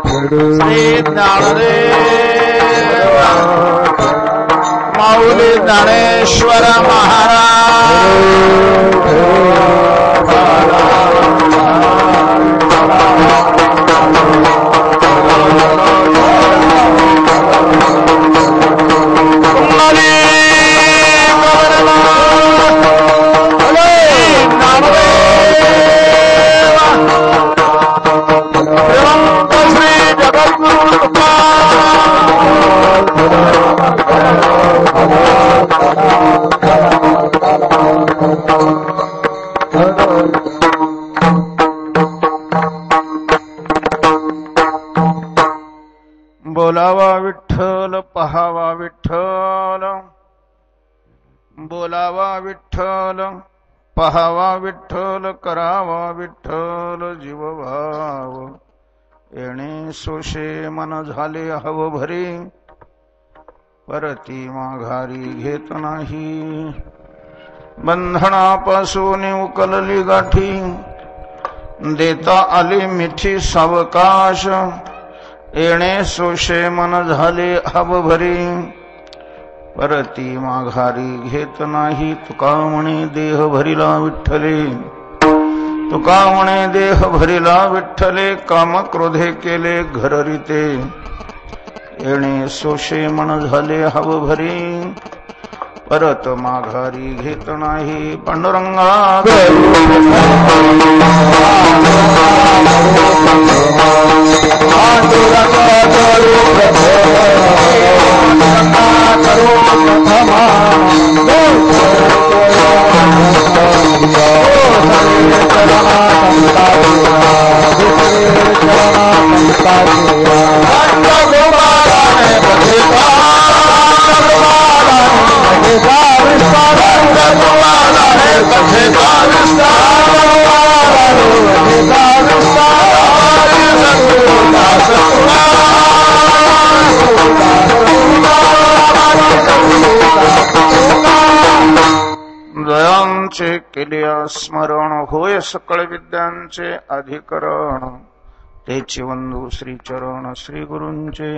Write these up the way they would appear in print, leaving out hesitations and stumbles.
श्री ज्ञानदेव माऊली ज्ञानेश्वर बोलावा विठ्ठल पहावा विठ्ठल बोलावा विठ्ठल पहावा विठ्ठल करावा विठ्ठल जीवभाव येणे सोशे मन झाले हव भरी परती माघारी घेत नाही बंधनापासून उकलली गाठी देता आली मिठी सावकाश येणे सोशे मन झाले हव भरी परती माघारी घेत नाही तुका म्हणे देह भरिला विठ्ठले तुका म्हणे देह भरिला विठ्ठले काम क्रोधे केले घररिते येणे सोशे मन झाले हव भरी परत माघारी घेत नाही पांडुरंगा दयांचे केल्या स्मरण होय सकळ विद्यांचे अधिकरण तेचे वंदू श्री चरण श्री गुरूंचे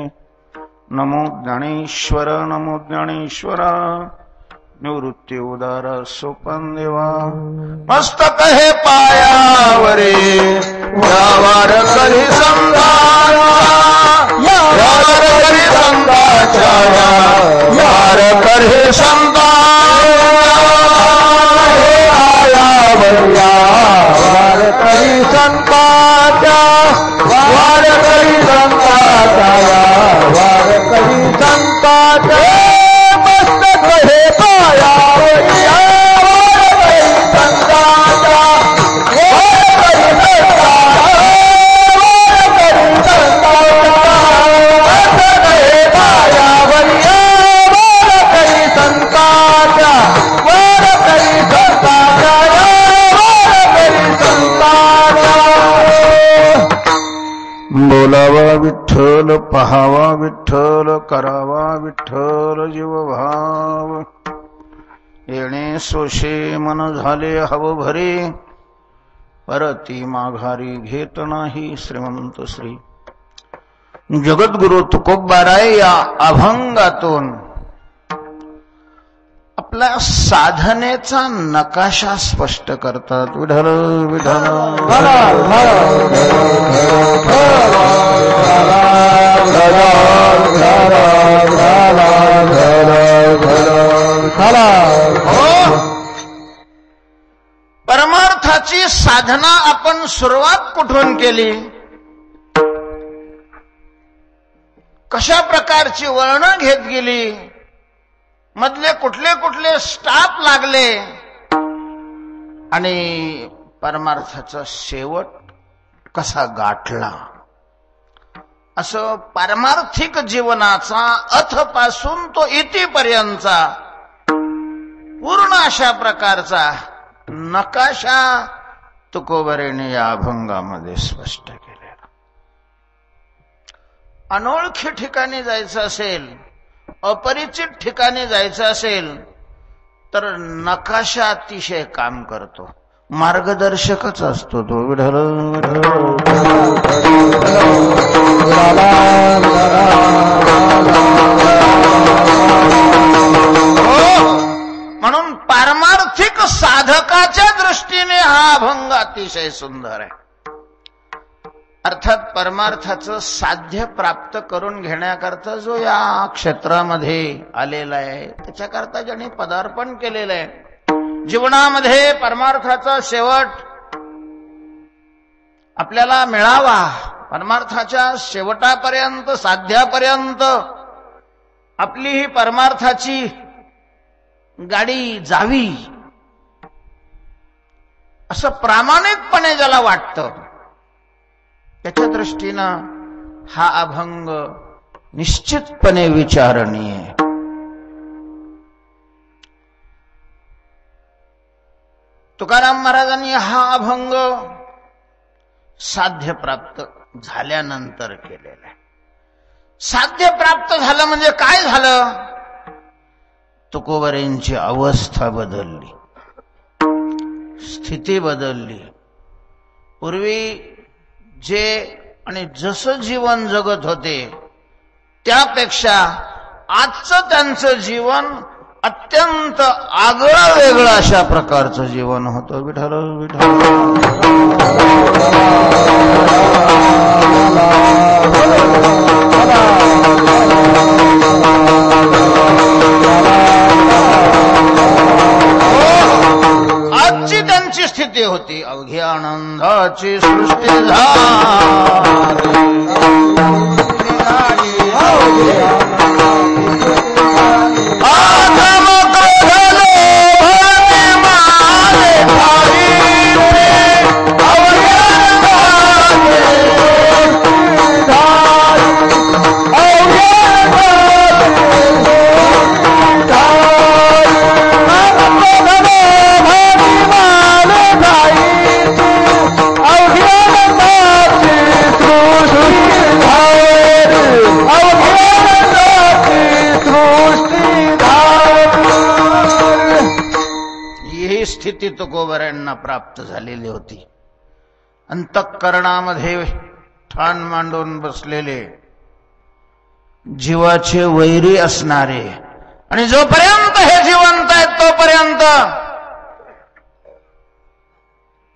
नमो ज्ञानेश्वर नमो ज्ञानेश्वर निवृत्ती उदार सोपन देवा मस्तक हे पायावरे यावर करी संधान यावर करी संताचार्य यार करी संतान वार करी संताचा वार करी संताचा वार करी संताचा मस्तक हे पायावरी वार करी संताचा वार करी संताचा वार करी संताचा मस्तक हे पायावरी वार करी संताचा वार करी संताचा बोलावा विठ्ठल पहावा विठ्ठल करावा विठ्ठल जीवभाव येणे सोशे मन झाले हव भरे परती माघारी घेत नाही श्रीमंत श्री जगद्गुरु तुकोबाराय या अभंगातून आपल्या साधनेचा नकाशा स्पष्ट करतात विठ्ठल विठ्ठल परमार्थाची साधना आपण सुरुवात कुठून केली कशा प्रकारची वळण घेत गेली मधले कुठले कुठले स्टाप लागले आणि परमार्थाचा शेवट कसा गाठला असं पारमार्थिक जीवनाचा अथपासून तो इतीपर्यंतचा पूर्ण अशा प्रकारचा नकाशा तुकोबाराने या अभंगामध्ये स्पष्ट केलेला अनोळखी ठिकाणी जायचं असेल अपरिचित ठिकाणी जायचं असेल तर नकाशा अतिशय काम करतो मार्गदर्शकच असतो तो. विठ्ठल म्हणून पारमार्थिक साधकाच्या दृष्टीने हा अभंग अतिशय सुंदर आहे. अर्थात परमार्थाचं साध्य प्राप्त करून घेण्याकरता जो या क्षेत्रामध्ये आलेला आहे त्याच्याकरता ज्यांनी पदार्पण केलेलं आहे. जीवनामध्ये परमार्थाचा शेवट आपल्याला मिळावा, परमार्थाच्या शेवटापर्यंत साध्यापर्यंत आपली ही परमार्थाची गाडी जावी असं प्रामाणिकपणे ज्याला वाटतं त्याच्या दृष्टीनं हा अभंग निश्चितपणे विचारणीय आहे. तुकाराम महाराजांनी हा अभंग साध्य प्राप्त झाल्यानंतर केलेला आहे. साध्य प्राप्त झालं म्हणजे काय झालं? तुकोबरेंची अवस्था बदलली, स्थिती बदलली. पूर्वी जे आणि जसं जीवन जगत होते त्यापेक्षा आजचं त्यांचं जीवन अत्यंत आगळं वेगळं अशा प्रकारचं जीवन होतं. विठ्ठल विठ्ठल आजची त्यांची स्थिती होती अवघ्या आनंदाची सृष्टी झाली. स्थिती तुकोबरांना प्राप्त झालेली होती. अंतःकरणामध्ये ठाण मांडून बसलेले जीवाचे वैरी असणारे आणि जोपर्यंत हे जिवंत आहेत तोपर्यंत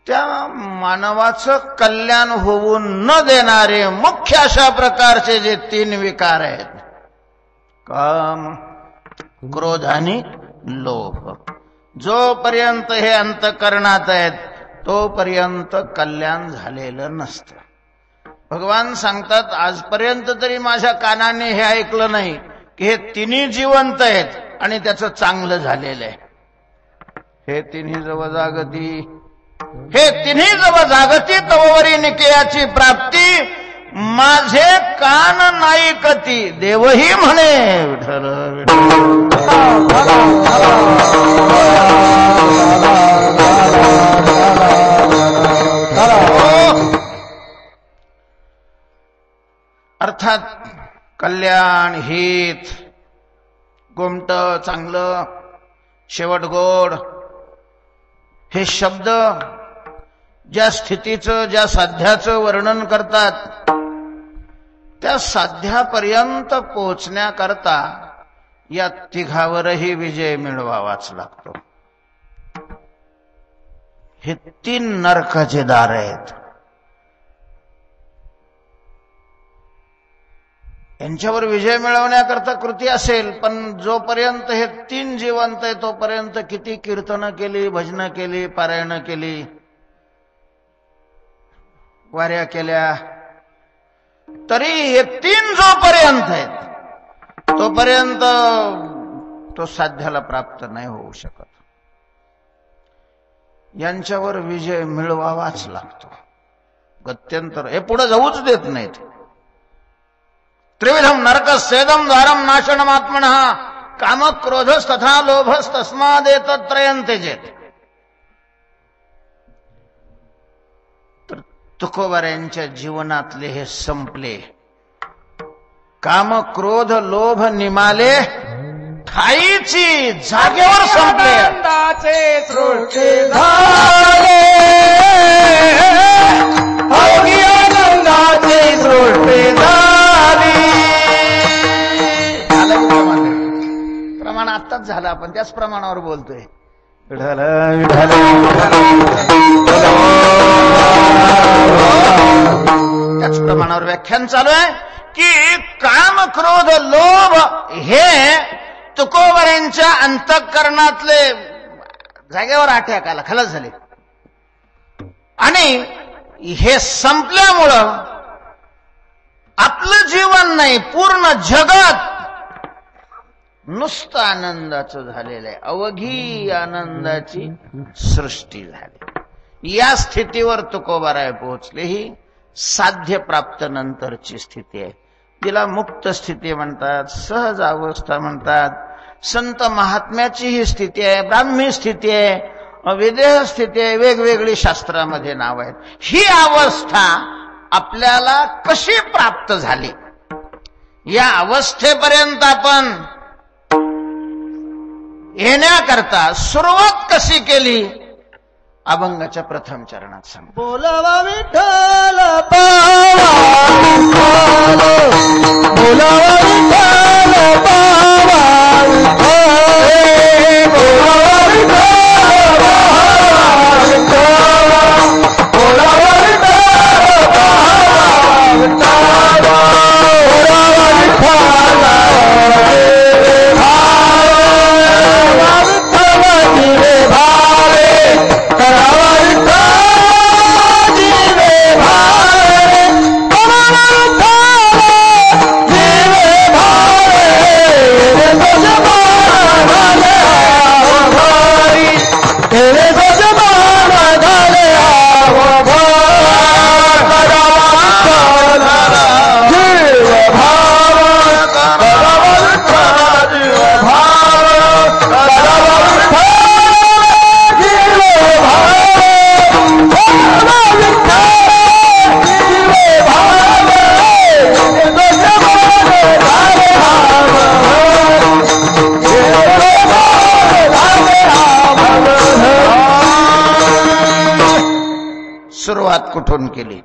त्या मानवाचं कल्याण होऊ न देणारे मुख्य अशा प्रकारचे जे 3 विकार आहेत, काम, क्रोध आणि लोभ, जोपर्यंत हे अंतःकरणात आहेत तोपर्यंत कल्याण झालेलं नसतं. भगवान सांगतात आजपर्यंत तरी माझ्या कानाने हे ऐकलं नाही की हे 3 जिवंत आहेत आणि त्याचं चांगलं झालेलं आहे. हे 3 जव जागती, हे 3 जव जागती तववरी निकेयाची प्राप्ती, माझे कान नाईकती देवही म्हणे. विठ्ठल अर्थात कल्याण, हित, गोमट, चांगलं, शेवट गोड हे शब्द ज्या स्थितीचं, ज्या साध्याचं वर्णन करतात त्या साध्यापर्यंत पोहोचण्याकरता या तिघावरही विजय मिळवावाच लागतो. हे 3 नरकाचे दार आहेत. यांच्यावर विजय मिळवण्याकरता कृती असेल, पण जोपर्यंत हे 3 जिवंत आहे तोपर्यंत किती कीर्तनं केली, भजनं केली, पारायणं केली, वाऱ्या केल्या, तरी हे 3 जोपर्यंत आहेत तोपर्यंत तो साध्याला प्राप्त नाही होऊ शकत. यांच्यावर विजय मिळवावाच लागतो. गत्यंतर हे पुढे जाऊच देत नाहीत. त्रिविधम नरकस्येदम द्वारम नाशनमात्मनः काम क्रोधस्तथा लोभस्तस्मादेतत्रयं त्यजेत. तर तुकोबारांच्या जीवनातले हे संपले. काम क्रोध लोभ निमाले ठाईची जागेवर संपले. आनंदाचे सृष्टी झाले, अवघी आनंदाची सृष्टी झाली. झालं की प्रमाण आत्ताच झालं, आपण त्याच प्रमाणावर बोलतोय. विठ्ठल विठ्ठल त्याच प्रमाणावर व्याख्यान चालू आहे की काम क्रोध लोभ हे तुकोबऱ्यांच्या अंतःकरणातले जागेवर अटॅक आला, खलास झाले. आणि हे संपल्यामुळं आपलं जीवन नाही, पूर्ण जगत नुसतं आनंदाचं झालेलं आहे. अवघी आनंदाची सृष्टी झाली. या स्थितीवर तुकोबाराय पोहोचले. ही साध्य प्राप्त नंतरची स्थिती आहे. तिला मुक्त स्थिती म्हणतात, सहज अवस्था म्हणतात. संत महात्म्याची ही स्थिती आहे, ब्राह्मी स्थिती आहे, विदेह स्थिती आहे, वेगवेगळी शास्त्रामध्ये नाव आहेत. ही अवस्था आपल्याला कशी प्राप्त झाली, या अवस्थेपर्यंत आपण येण्याकरता सुरुवात कशी केली, अभंगाच्या प्रथम चरणात सांग. बोलावा विठ्ठल पावा, बोलावा विठ्ठल पावा, बोलावा विठ्ठल पावा, बोलावा विठ्ठल पावा, बोलावा विठ्ठल भावे, करावा जीवे भावे, जीवे भावे, तेरे सजमान झाले जीव सुरुवात कुठून केली?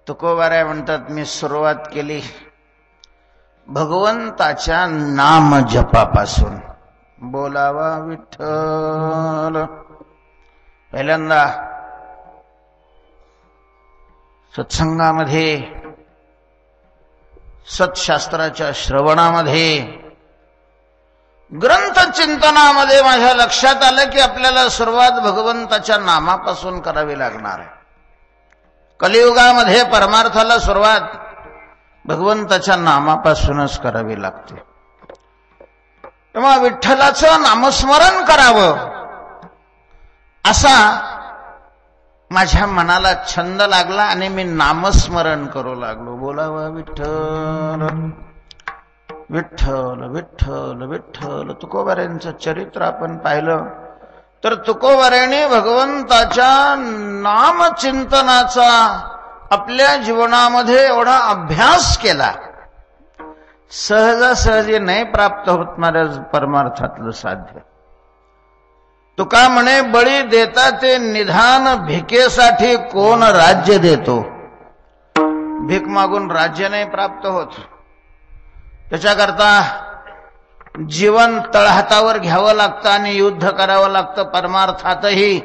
तुकोबाराय म्हणतात, मी सुरुवात केली भगवंताच्या नाम जपापासून. बोलावा विठ्ठल. पहिल्यांदा सत्संगामध्ये, सत्शास्त्राच्या श्रवणामध्ये, ग्रंथ चिंतनामध्ये माझ्या लक्षात आलं की आपल्याला सुरुवात भगवंताच्या नामापासून करावी लागणार आहे. कलियुगामध्ये परमार्थाला सुरुवात भगवंताच्या नामापासूनच करावी लागते. तेव्हा विठ्ठलाचं नामस्मरण करावं असा माझ्या मनाला छंद लागला आणि मी नामस्मरण करू लागलो. बोलावा विठ्ठल विठ्ठल विठ्ठल विठ्ठल. तुकोबाऱ्यांचं चरित्र आपण पाहिलं तर तुकोबाऱ्यांनी भगवंताच्या नामचिंतनाचा आपल्या जीवनामध्ये एवढा अभ्यास केला, सहजासहजी नाही प्राप्त होत महाराज परमार्थातलं साध्य. तुका म्हणे, बळी देता ते निधान, भिकेसाठी कोण राज्य देतो. भीक मागून राज्य नाही प्राप्त होत. त्याच्याकरता जीवन तळहातावर घ्यावं लागतं आणि युद्ध करावं लागतं. परमार्थातही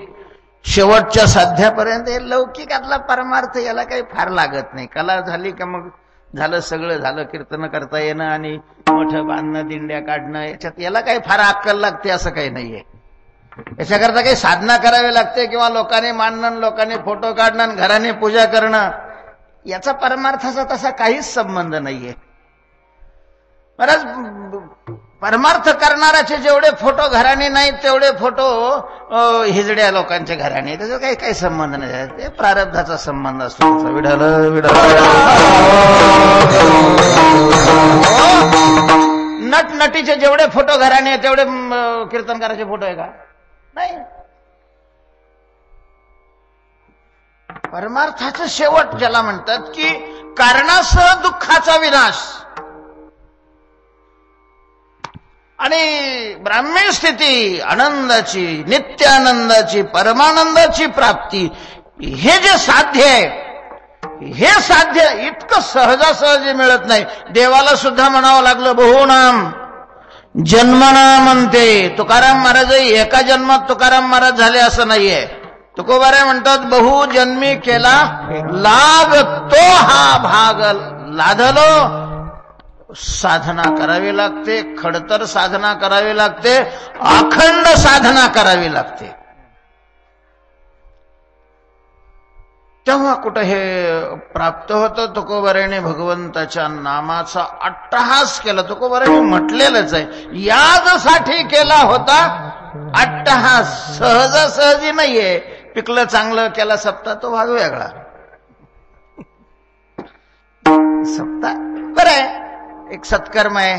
शेवटच्या साध्यापर्यंत हे लौकिकातला परमार्थ याला काही फार लागत नाही. कला झाली का मग झालं, सगळं झालं. कीर्तन करता येणं आणि मोठं बांधणं, दिंड्या काढणं, याच्यात याला काही फार अक्कल लागते असं काही नाहीये. याच्याकरता काही साधना करावी लागते किंवा लोकांनी मानणं, लोकांनी फोटो काढणं, घराने पूजा करणं, याचा परमार्थाचा तसा काहीच संबंध नाहीये. बरंच परमार्थ करणाऱ्याचे जेवढे फोटो घराने नाहीत तेवढे फोटो हिजड्या लोकांच्या घराने, त्याचा काही संबंध नाही. ते प्रारब्धाचा संबंध असतो. विढाल नटनटीचे जेवढे फोटो घराने तेवढे कीर्तनकाराचे फोटो आहे का? नाही. परमार्थाचं शेवट ज्याला म्हणतात की कारणासह दुःखाचा विनाश. आणि ब्राह्मी स्थिती, आनंदाची, नित्यानंदाची, परमानंदाची प्राप्ती, हे जे साध्य आहे, हे साध्य इतकं सहजासहजी मिळत नाही. देवाला सुद्धा म्हणावं लागलं बहुनाम जन्मना म्हणते. तुकाराम महाराज एका जन्मात तुकाराम महाराज झाले असं नाहीये. तुकोबारे म्हणतात बहुजन्मी केला लाभ तो हा भाग लाधलो. साधना करावी लागते, खडतर साधना करावी लागते, अखंड साधना करावी लागते. तेव्हा कुठं हे प्राप्त होतं. तुकोबाराने भगवंताच्या नामाचा अट्टहास केला. तुकोबाराने म्हटलेलंच आहे, याजसाठी केला होता अट्टहास, सहजासहजी नाहीये. पिकलं चांगलं केला सप्ताह तो भाग वेगळा. सप्ताह बरं आहे, एक सत्कर्म आहे,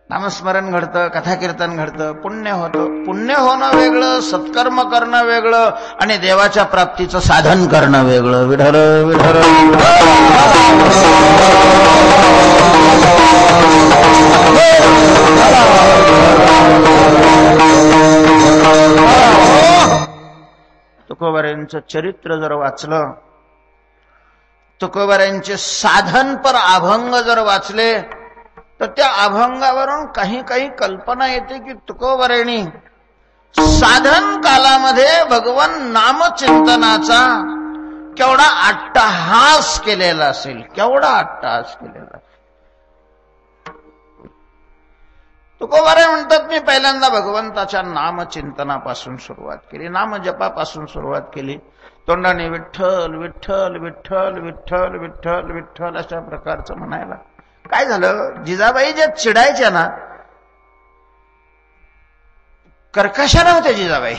नामस्मरण घडतं, कथाकीर्तन घडतं, पुण्य होतं. पुण्य होणं वेगळं, सत्कर्म करणं वेगळं, आणि देवाच्या प्राप्तीचं साधन करणं वेगळं. विठ्ठल विठ्ठल. तुकोबारायांचं चरित्र जर वाचलं, तुकोबारायांचे साधनपर अभंग जर वाचले, तर त्या अभंगावरून काही काही कल्पना येते की तुकोबारायांनी साधन कालामध्ये भगवान नामचिंतनाचा केवढा अट्टहास केलेला असेल, केवढा अट्टहास केलेला. तुकोबाराय म्हणतात, मी पहिल्यांदा भगवंताच्या नामचिंतनापासून सुरुवात केली, नामजपापासून सुरुवात केली. तोंडाने विठ्ठल विठ्ठल विठ्ठल विठ्ठल विठ्ठल विठ्ठल अशा प्रकारचं म्हणायला. काय झालं, जिजाबाई ज्या चिडायच्या ना, कर्कशा नव्हत्या जिजाबाई,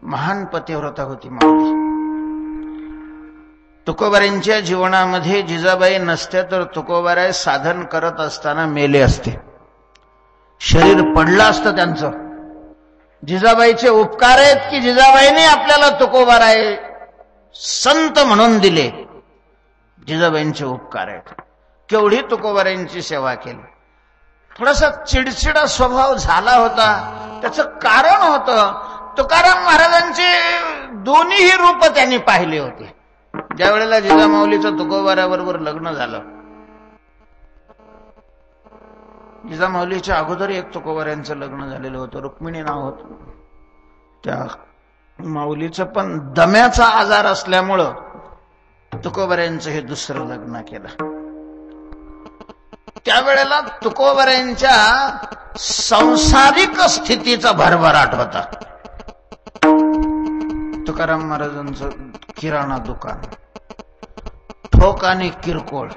महान पतिव्रता होती माऊली. तुकोबारायांच्या जीवनामध्ये जिजाबाई नसत्या तर तुकोबाराय साधन करत असताना मेले असते, शरीर पडलं असतं त्यांचं. जिजाबाईचे उपकार आहेत की जिजाबाईने आपल्याला तुकोबाराय संत म्हणून दिले. जिजाबाईंचे उपकार आहेत. केवढी तुकोबारायांची सेवा केली. थोडासा चिडचिडा स्वभाव झाला होता, त्याचं कारण होतं तुकाराम महाराजांचे दोन्ही रूप त्यांनी पाहिले होते. ज्या वेळेला जिजामाऊलीचं तुकोबाराबरोबर लग्न झालं, जिजामाऊलीच्या अगोदर एक तुकोबारायांचं लग्न झालेलं होतं, रुक्मिणी नाव होतं. त्या माऊलीचं पण दम्याचा आजार असल्यामुळं तुकोबारायांचं हे दुसरं लग्न केलं. त्यावेळेला तुकोबारायांच्या सांसारिक स्थितीचा भरभराट होता. तुकाराम महाराजांचं किराणा दुकान, ठोक आणि किरकोळ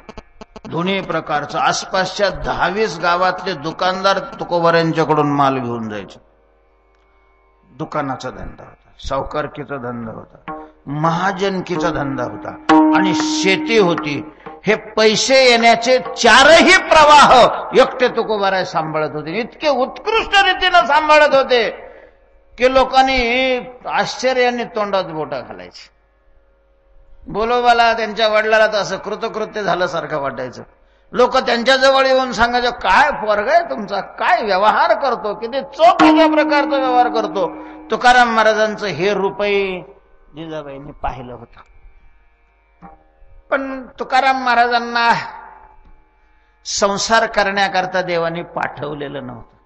दोन्ही प्रकारचं. आसपासच्या 10-20 गावातले दुकानदार तुकोबारायांच्याकडून माल घेऊन जायचे. दुकानाचा धंदा होता, सावकारकीचा धंदा होता, महाजनकीचा धंदा होता, आणि शेती होती. हे पैसे येण्याचे चारही प्रवाह एकटे तुकोबाराय सांभाळत होते. इतके उत्कृष्ट रीतीनं सांभाळत होते की लोकांनी आश्चर्याने तोंडात बोटा घालायची. बोलोबाला त्यांच्या वडिलाला तर असं कृतकृत्य झाल्यासारखं वाटायचं. लोक त्यांच्याजवळ येऊन सांगायचं, काय पोरगा आहे तुमचा, काय व्यवहार करतो, किती चोखीच्या प्रकारचा व्यवहार करतो. तुकाराम महाराजांचं हे रूपही जिजाबाईंनी पाहिलं होतं. पण तुकाराम महाराजांना संसार करण्याकरता देवाने पाठवलेलं नव्हतं.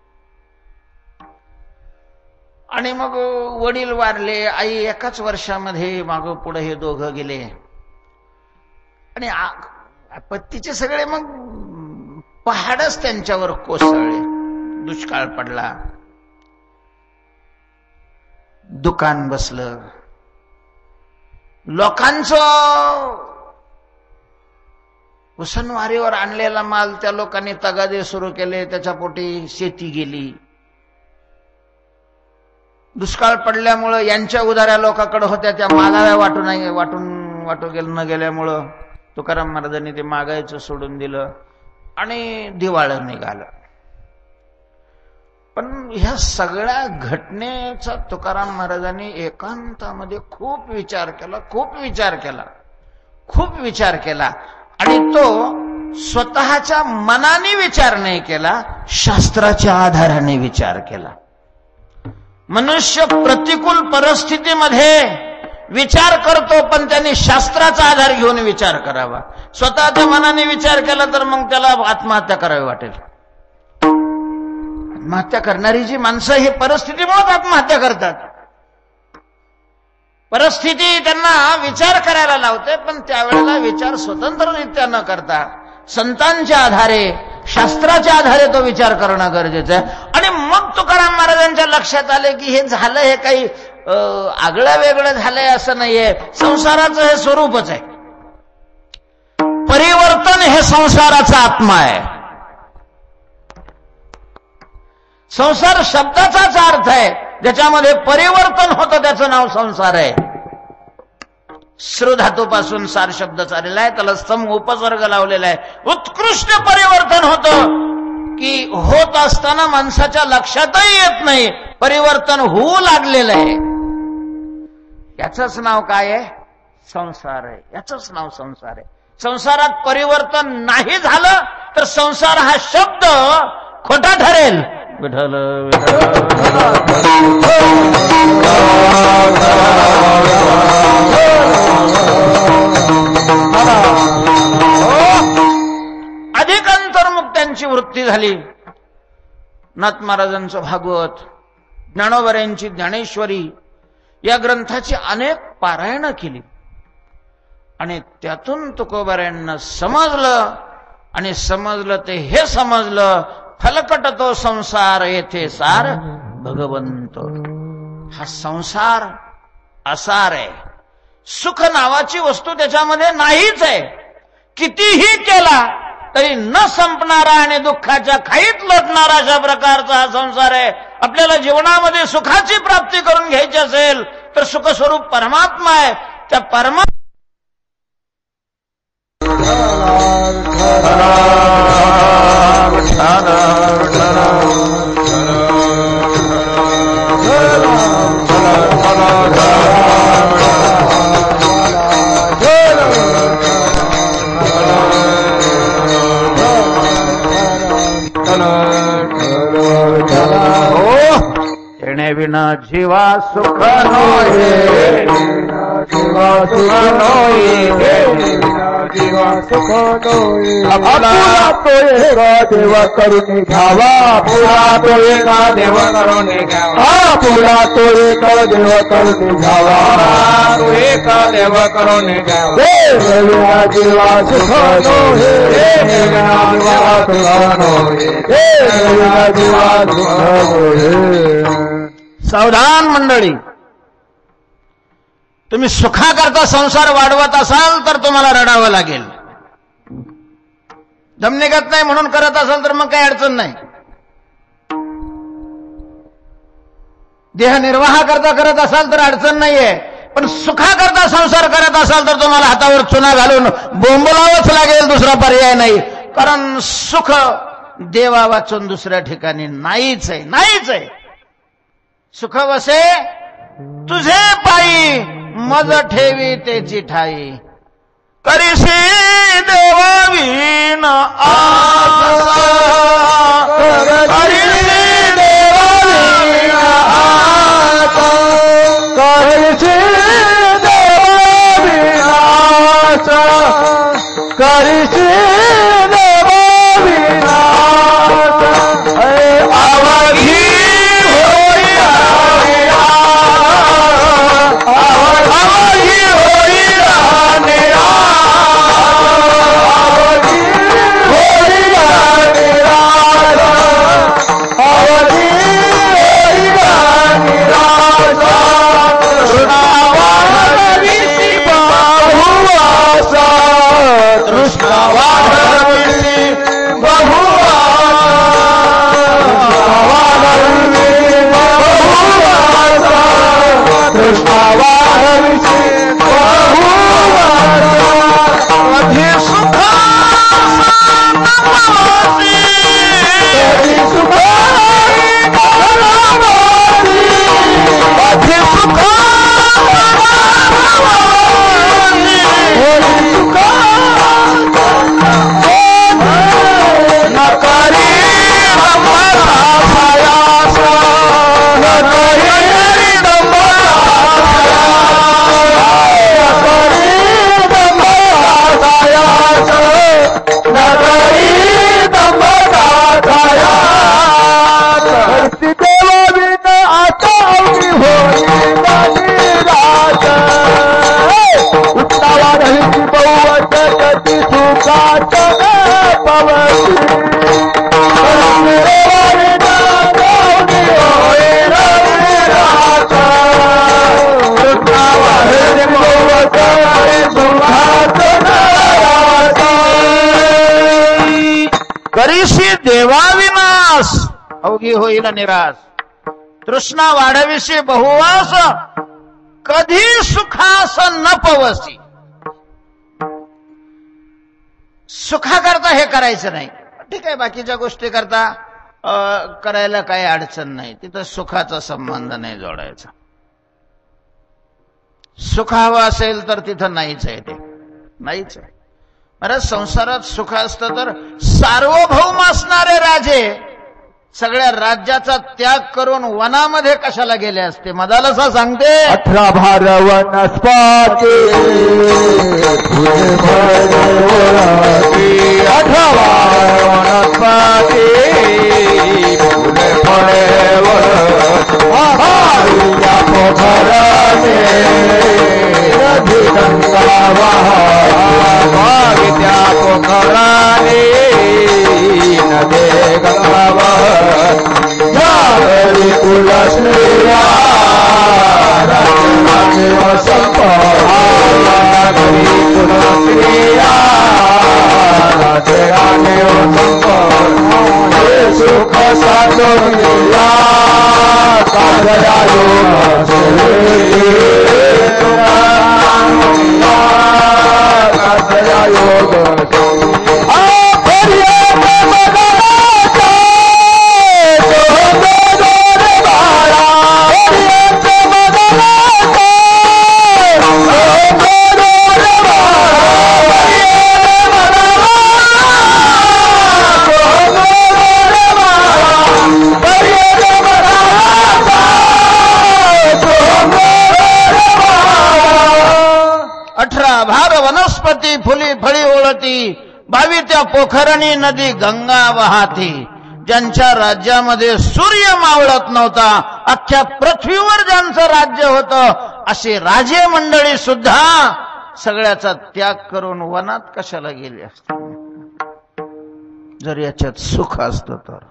आणि मग वडील वारले, आई एकाच वर्षामध्ये मागं पुढे हे दोघं गेले, आणि आपत्तीचे सगळे मग पहाडच त्यांच्यावर कोसळले. दुष्काळ पडला, दुकान बसलं, लोकांचं उसनवारीवर आणलेला माल त्या लोकांनी तगादे सुरू केले, त्याच्या पोटी शेती गेली. दुष्काळ पडल्यामुळं यांच्या उधाऱ्या लोकांकडे होत्या, त्या मालाव्या वाटून न गेल्यामुळं तुकाराम महाराजांनी ते मागायचं सोडून दिलं आणि दिवाळं निघालं. पण ह्या सगळ्या घटनेचा तुकाराम महाराजांनी एकांतामध्ये खूप विचार केला. आणि तो स्वतःच्या मनाने विचार नाही केला, शास्त्राच्या आधाराने विचार केला. मनुष्य प्रतिकूल परिस्थितीमध्ये विचार करतो, पण त्यांनी शास्त्राचा आधार घेऊन विचार करावा. स्वतःच्या मनाने विचार केला तर मग त्याला आत्महत्या करावी वाटेल. आत्महत्या करणारी जी माणसं हे परिस्थितीमुळेच आत्महत्या करतात. परिस्थिती त्यांना विचार करायला लावते, पण त्यावेळेला विचार स्वतंत्ररित्या न करता संतांच्या आधारे, शास्त्राच्या आधारे तो विचार करणं गरजेचं आहे. आणि मग तुकाराम महाराजांच्या लक्षात आले की हे झालं, हे काही आगळं वेगळं झालंय असं नाहीये, संसाराचं हे स्वरूपच आहे. परिवर्तन हे संसाराचा आत्मा आहे. संसार शब्दाचाच अर्थ आहे, ज्याच्यामध्ये परिवर्तन होतं त्याचं नाव संसार आहे. श्रु धातूपासून सार शब्द चाललेला आहे, त्याला सम उपसर्ग लावलेला आहे. उत्कृष्ट परिवर्तन होतं की होत असताना माणसाच्या लक्षातही येत नाही, परिवर्तन होऊ लागलेलं आहे. याचंच नाव काय आहे? संसार आहे. याचंच नाव संसार आहे. संसारात परिवर्तन नाही झालं तर संसार हा शब्द खोटा ठरेल. विठ्ठल अधिक अंतर्मुक्त्यांची वृत्ती झाली. नाथ महाराजांचं भागवत, ज्ञानोबऱ्यांची ज्ञानेश्वरी या ग्रंथाची अनेक पारायणं केली आणि त्यातून तुकोबाऱ्यांना समजलं, आणि समजलं ते हे समजलं, फलकट तो संसार येथे सार भगवंत. हा संसार असार आहे. सुख नावाची वस्तू त्याच्यामध्ये नाहीच आहे. कितीही केला तरी न संपणारा आणि दुःखाच्या खाईत लोटणारा अशा प्रकारचा हा संसार आहे. आपल्याला जीवनामध्ये सुखाची प्राप्ती करून घ्यायची असेल तर सुखस्वरूप परमात्मा आहे. त्या परमात्मा येणे विना जीवा सुख नोये, जीवा सुख नोये, जीवा सुख नोये. आपुला तो एका देव करून घ्यावा, आपुला तो एका देव करून घ्यावा, आपुला तो एका देव करून घ्यावा, तो एका देव करून घ्यावा. देव विना जीवा सुख नोये, देव विना जीवा सुख नोये, देव विना जीवा सुख नोये. सावधान मंडळी, तुम्ही सुखाकरता संसार वाढवत असाल तर तुम्हाला रडावं लागेल. दम निघत नाही म्हणून करत असाल तर मग काही अडचण नाही. देहनिर्वाह करता करत असाल तर अडचण नाहीये, पण सुखाकरता संसार करत असाल तर तुम्हाला हातावर चुना घालून बोंबलावंच लागेल, दुसरा पर्याय नाही. कारण सुख देवा वाचून दुसऱ्या ठिकाणी नाहीच आहे, नाहीच आहे. सुख वसे तुझे पायी, मज ठेवी तेची ठाई. करीशी देवावीन आस, करीशी देवावीन आस, करीशी देवावीन आस, करीशी देवावीन आस. अवघी भोगी होईल निराश. तृष्णा वाढविशी बहुवास कधी सुखास न पवसी. सुखाकरता हे करायचं नाही. ठीक आहे, बाकीच्या गोष्टी करता करायला काही अडचण नाही. तिथं सुखाचा संबंध नाही जोडायचा. सुख हवं असेल तर तिथं नाहीच आहे, ते नाहीच आहे. अरे संसारात सुख असतं तर सार्वभौम असणारे राजे सगळ्या राज्याचा त्याग करून वनामध्ये कशाला गेले असते? मदालसा सांगते 18 भार वनस्पती 18 भार वनस्पती फुले फळे वाहिल्या पोखराने नदी गंगा वाहिल्या पोखराने नदी गंगा यावरी कुलश्रेया राजमाते वसंपरी कुलश्रेया राजराने वसंपरी सुख साधून दिला काजया योग वनस्पती फुली फळी ओळती 22 त्या पोखरणी नदी गंगा वाहती. ज्यांच्या राज्यामध्ये सूर्य मावळत नव्हता, अख्ख्या पृथ्वीवर ज्यांचं राज्य होतं, अशी राजे मंडळी सुद्धा सगळ्याचा त्याग करून वनात कशाला गेली असते? जर याच्यात सुख असतं तर.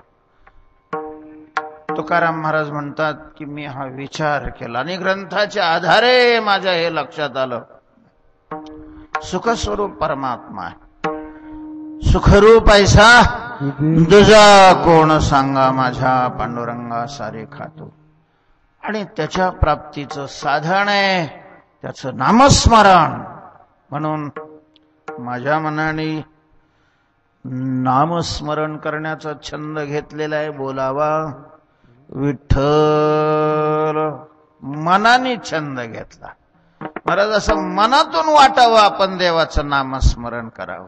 तुकाराम महाराज म्हणतात की मी हा विचार केला आणि ग्रंथाच्या आधारे माझ्या हे लक्षात आलं, सुखस्वरूप परमात्मा आहे. सुखरूप ऐसा दुजा कोण सांगा, माझ्या पांडुरंगा सारे खातो. आणि त्याच्या प्राप्तीचं साधन आहे त्याचं नामस्मरण. म्हणून माझ्या मनाने नामस्मरण करण्याचा छंद घेतलेला आहे. बोलावा विठ्ठल, मनाने छंद घेतला. महाराज असं मनातून वाटावं आपण देवाचं नामस्मरण करावं.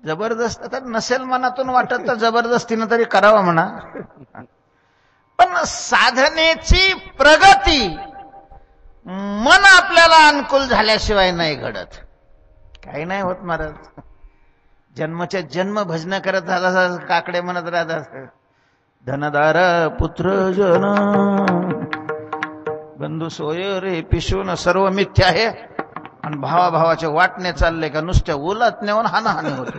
जबरदस्त तर नसेल मनातून वाटत तर जबरदस्तीनं तरी करावं म्हणा. पण साधनेची प्रगती मन आपल्याला अनुकूल झाल्याशिवाय नाही घडत. काही नाही होत महाराज. जन्मच्या जन्म भजन करत झाला काकडे म्हणत राहतात, धनदार पुत्र जन बंधू सोय रे पिशून सर्व मिथ्या आहे. आणि भावाभावाचे वाटणे चालले का नुसत्या उलटण्यावर हानाहानी होते.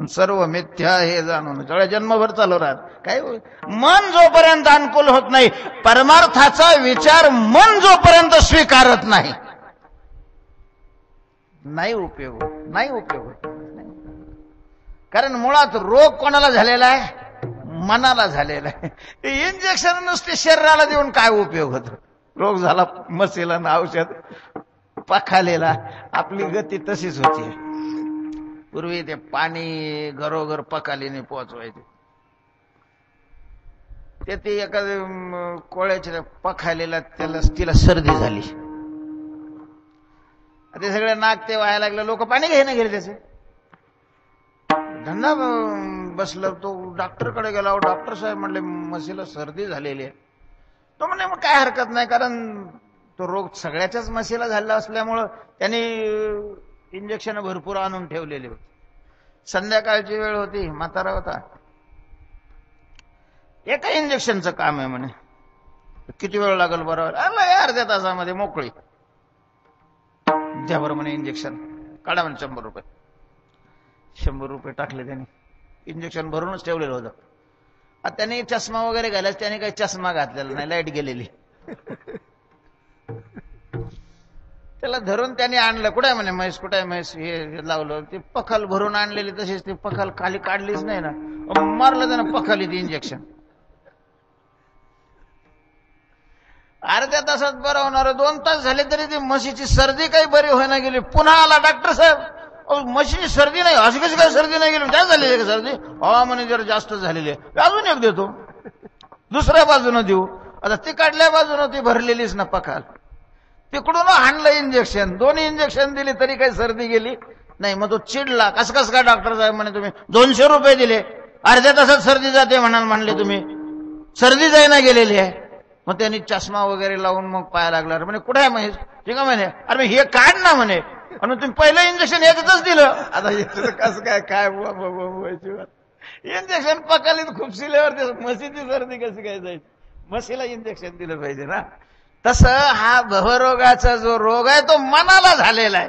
सर्व मिथ्या हे जाणून सगळ्या जन्मभर चालू राहत. काय मन जोपर्यंत अनुकूल होत नाही, परमार्थाचा विचार मन जोपर्यंत स्वीकारत नाही, नाही उपयोग होत. कारण मुळात रोग कोणाला झालेला आहे? मनाला झालेला आहे. इंजेक्शन नुसते शरीराला देऊन काय उपयोग होतो? रोग झाला मसीला ना औषध पखालेला. आपली गती तशीच होती. पूर्वी ते पाणी घरोघर पखालीने पोहोचवायचे. ते एखाद्या कोळ्याच्या पखालेला तिला सर्दी झाली. ते सगळे नाक ते व्हायला लागलं. लोक पाणी घ्यायला गेले. त्याचे धंदा बसलं. तो डॉक्टरकडे गेला. डॉक्टर साहेब म्हणले म्हशीला सर्दी झालेली आहे. तो म्हणे मग काय हरकत नाही, कारण तो रोग सगळ्याच्याच म्हशीला झाला असल्यामुळं त्यांनी इंजेक्शन भरपूर आणून ठेवलेले होते. संध्याकाळची वेळ होती. म्हातारा होता. एका इंजेक्शनचं काम आहे म्हणे. किती वेळ लागेल? बरोबर अर्ध्या तासामध्ये मोकळी. द्यावर म्हणे इंजेक्शन. काढा म्हणे 100 रुपये. 100 रुपये टाकले त्यांनी. इंजेक्शन भरूनच ठेवलेलं होतं. आता त्यांनी चष्मा वगैरे घालायचा. त्याने काही चष्मा घातलेला नाही. लाईट गेलेली. त्याला धरून त्याने आणलं. कुठे म्हणे म्हैस, कुठे म्हैस, हे लावलं. ते पखल भरून आणलेली तशीच ती पखल खाली काढलीच नाही ना, मारलं त्यानं पखलीत इंजेक्शन. अर्ध्या तासात बरं होणार. 2 तास झाले तरी ती म्हशीची सर्दी काही बरी होईना गेली. पुन्हा आला डॉक्टर साहेब, म्हशीची सर्दी नाही, अशी कशी काय सर्दी नाही गेली, काय झालेली का सर्दी? म्हणे जरा जास्त झालेली आहे. अजून एक देतो, दुसऱ्या बाजूनं देऊ. आता ती काढल्या बाजूनं ती भरलेलीच ना पखाल. तिकडून हाणलं इंजेक्शन, 2 इंजेक्शन दिली तरी काही सर्दी गेली नाही. मग तो चिडला, कसं कसं काय डॉक्टर साहेब म्हणे तुम्ही 200 रुपये दिले, अर्ध्या तासात सर्दी जाते म्हणले तुम्ही, सर्दी जाईना गेलेली आहे. मग त्यांनी चष्मा वगैरे लावून मग पाया लागला. म्हणे कुठे आहे म्हैस? ठीक आहे म्हणे, अरे हे काढ ना म्हणे, आणि तुम्ही पहिलं इंजेक्शन याच्यातच दिलं. आता याचं कसं काय काय इंजेक्शन पकालीत खुपसिल्यावर म्हशीची सर्दी कशी काय जायची? म्हशीला इंजेक्शन दिलं पाहिजे ना. तसं हा भवरोगाचा जो रोग आहे तो मनाला झालेला आहे.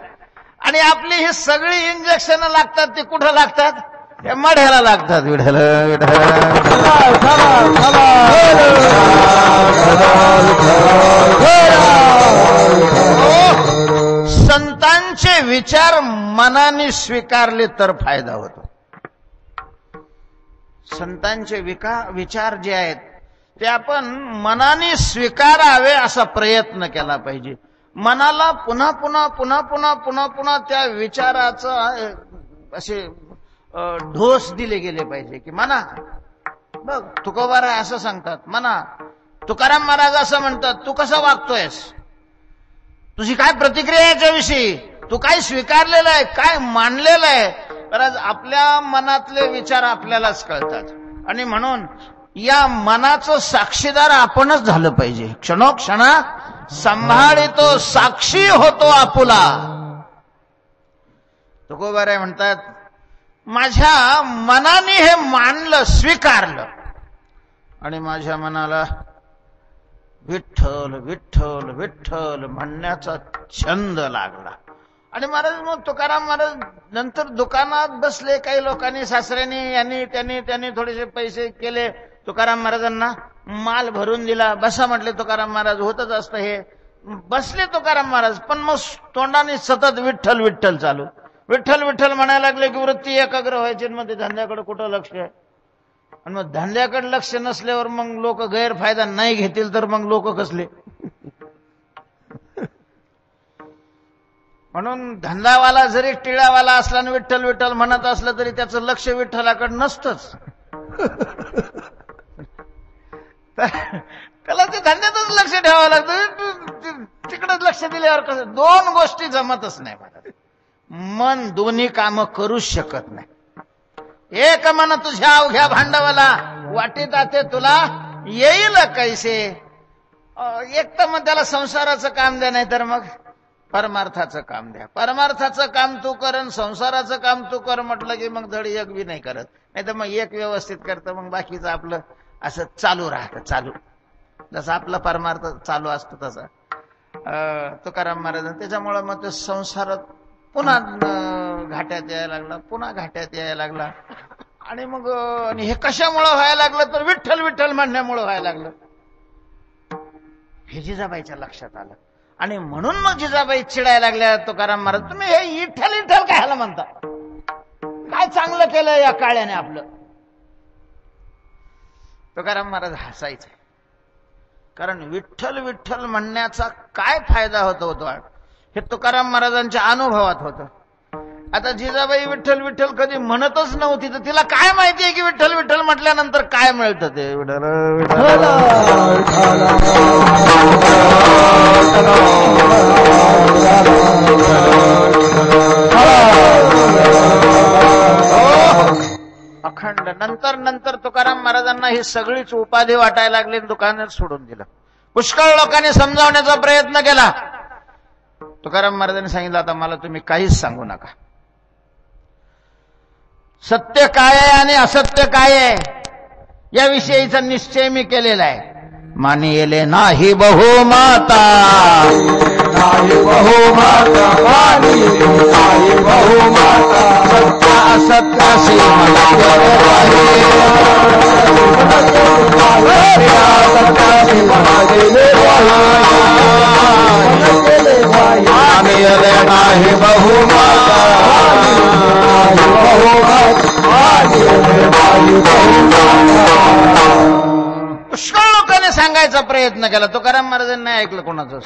आणि आपली ही सगळी इंजेक्शन लागतात ती कुठं लागतात? त्या मढ्याला लागतात. विठ्ठल संतांचे विचार मनाने स्वीकारले तर फायदा होतो. संतांचे विचार जे आहेत ते आपण मनाने स्वीकारावे असा प्रयत्न केला पाहिजे. मनाला पुन्हा पुन्हा पुन्हा पुन्हा पुन्हा पुन्हा त्या विचाराचा असे ढोस दिले गेले पाहिजे की मना बघ तुकोबाराय असं सांगतात, मना तुकाराम महाराज असं म्हणतात, तू कसं वागतोयस, तुझी काय प्रतिक्रिया याच्याविषयी, तू काय स्वीकारलेलं आहे, काय मानलेलं आहे. तर आपल्या मनातले विचार आपल्यालाच कळतात. आणि म्हणून या मनाचं साक्षीदार आपणच झालं पाहिजे. क्षणोक्षणा सांभाळितो साक्षी होतो आपुला. तुकोबाराय म्हणतात, माझ्या मनाने हे मानलं, स्वीकारलं, आणि माझ्या मनाला विठ्ठल विठ्ठल विठ्ठल म्हणण्याचा छंद लागला. आणि महाराज मग तुकाराम महाराज नंतर दुकानात बसले. काही लोकांनी, सासऱ्यांनी, यांनी त्यांनी थोडेसे पैसे केले. तुकाराम महाराजांना माल भरून दिला. बसा म्हटले तुकाराम महाराज, होतच असतं हे. बसले तुकाराम महाराज, पण मग तोंडाने सतत विठ्ठल विठ्ठल चालू. विठ्ठल विठ्ठल म्हणायला लागले की वृत्ती एकाग्र व्हायची. मग ते धंद्याकडे कुठं लक्ष आहे? आणि मग धंद्याकडे लक्ष नसल्यावर मग लोक गैरफायदा नाही घेतील तर मग लोक कसले? म्हणून धंदावाला जरी टिळावाला असला आणि विठ्ठल विठ्ठल म्हणत असलं तरी त्याचं लक्ष विठ्ठलाकडे नसतंच. त्याला ते धंद्यातच लक्ष ठेवावं लागतं. तिकडच लक्ष दिल्यावर कसं? 2 गोष्टी जमतच नाही. मन दोन्ही कामं करूच शकत नाही. एक मन तुझ्या अवघ्या भांडवला वाटीत आते तुला येईल कैसे. एक तर मग त्याला संसाराचं काम द्या, नाही तर मग परमार्थाचं काम द्या. परमार्थाचं काम तू कर आणि संसाराचं काम तू कर म्हटलं की मग धड एक बी नाही करत. नाही तर मग एक व्यवस्थित करतं, मग बाकीचं आपलं असं चालू राहतं. चालू जसं आपलं परमार्थ चालू असतं तसं तुकाराम महाराज. त्याच्यामुळं मग ते संसारात पुन्हा घाट्यात यायला लागला, पुन्हा घाट्यात यायला लागला. आणि मग हे कशामुळं व्हायला लागलं तर विठ्ठल विठ्ठल म्हणण्यामुळं व्हायला लागलं. हे जिजाबाईच्या लक्षात आलं. आणि म्हणून मग जिजाबाई चिडायला लागल्या, तुकाराम महाराज तुम्ही हे विठ्ठल विठ्ठल काय म्हणता, काय चांगलं केलं या काळ्याने आपलं. तुकाराम महाराज हसायचे, कारण विठ्ठल विठ्ठल म्हणण्याचा काय फायदा होतो हे तुकाराम महाराजांच्या अनुभवात होतं. आता जिजाबाई विठ्ठल विठ्ठल कधी म्हणतच नव्हती, तर तिला काय माहिती आहे की विठ्ठल विठ्ठल म्हटल्यानंतर काय मिळतं ते. अखंड नंतर नंतर तुकाराम महाराजांना ही सगळीच उपाधी वाटायला लागली, दुकानच सोडून दिलं. पुष्कळ लोकांनी समजावण्याचा प्रयत्न केला. तुकाराम महाराजांनी सांगितलं, आता मला तुम्ही काहीच सांगू नका. सत्य काय आहे आणि असत्य काय आहे याविषयीचा निश्चय मी केलेला आहे. मानिले नाही बहुमाता, नाही बहुमाता, मानिले नाही बहुमाता, सत्य असत्याशी मला सत्यासी मला गेले माझी बहुमाता पुष्कळ लोकांनी सांगायचा प्रयत्न केला, तुकाराम महाराजांनी नाही ऐकलं कोणाचंच.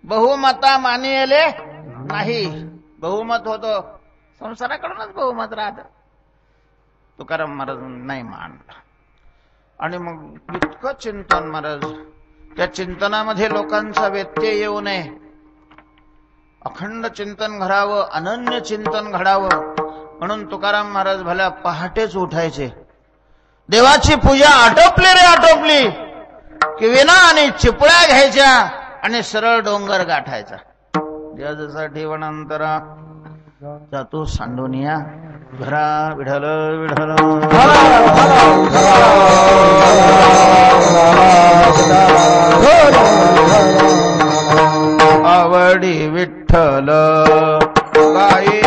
बहुमता मानियले नाही, बहुमत होतं संसाराकडूनच बहुमत राहत, तुकाराम महाराजांनी नाही मानलं. आणि मग इतकं चिंतन महाराज, त्या चिंतनामध्ये लोकांचा व्यत्यय येऊ नये, अखंड चिंतन घडावं, अनन्य चिंतन घडावं म्हणून तुकाराम महाराज भल्या पहाटेच उठायचे. देवाची पूजा आटोपली रे आटोपली की विना आणि चिपळ्या घ्यायच्या आणि सरळ डोंगर गाठायचा. जसा ठेवणांतरा जातो सांडोनिया घरा विढल विढल आवडी विठ्ठल गाई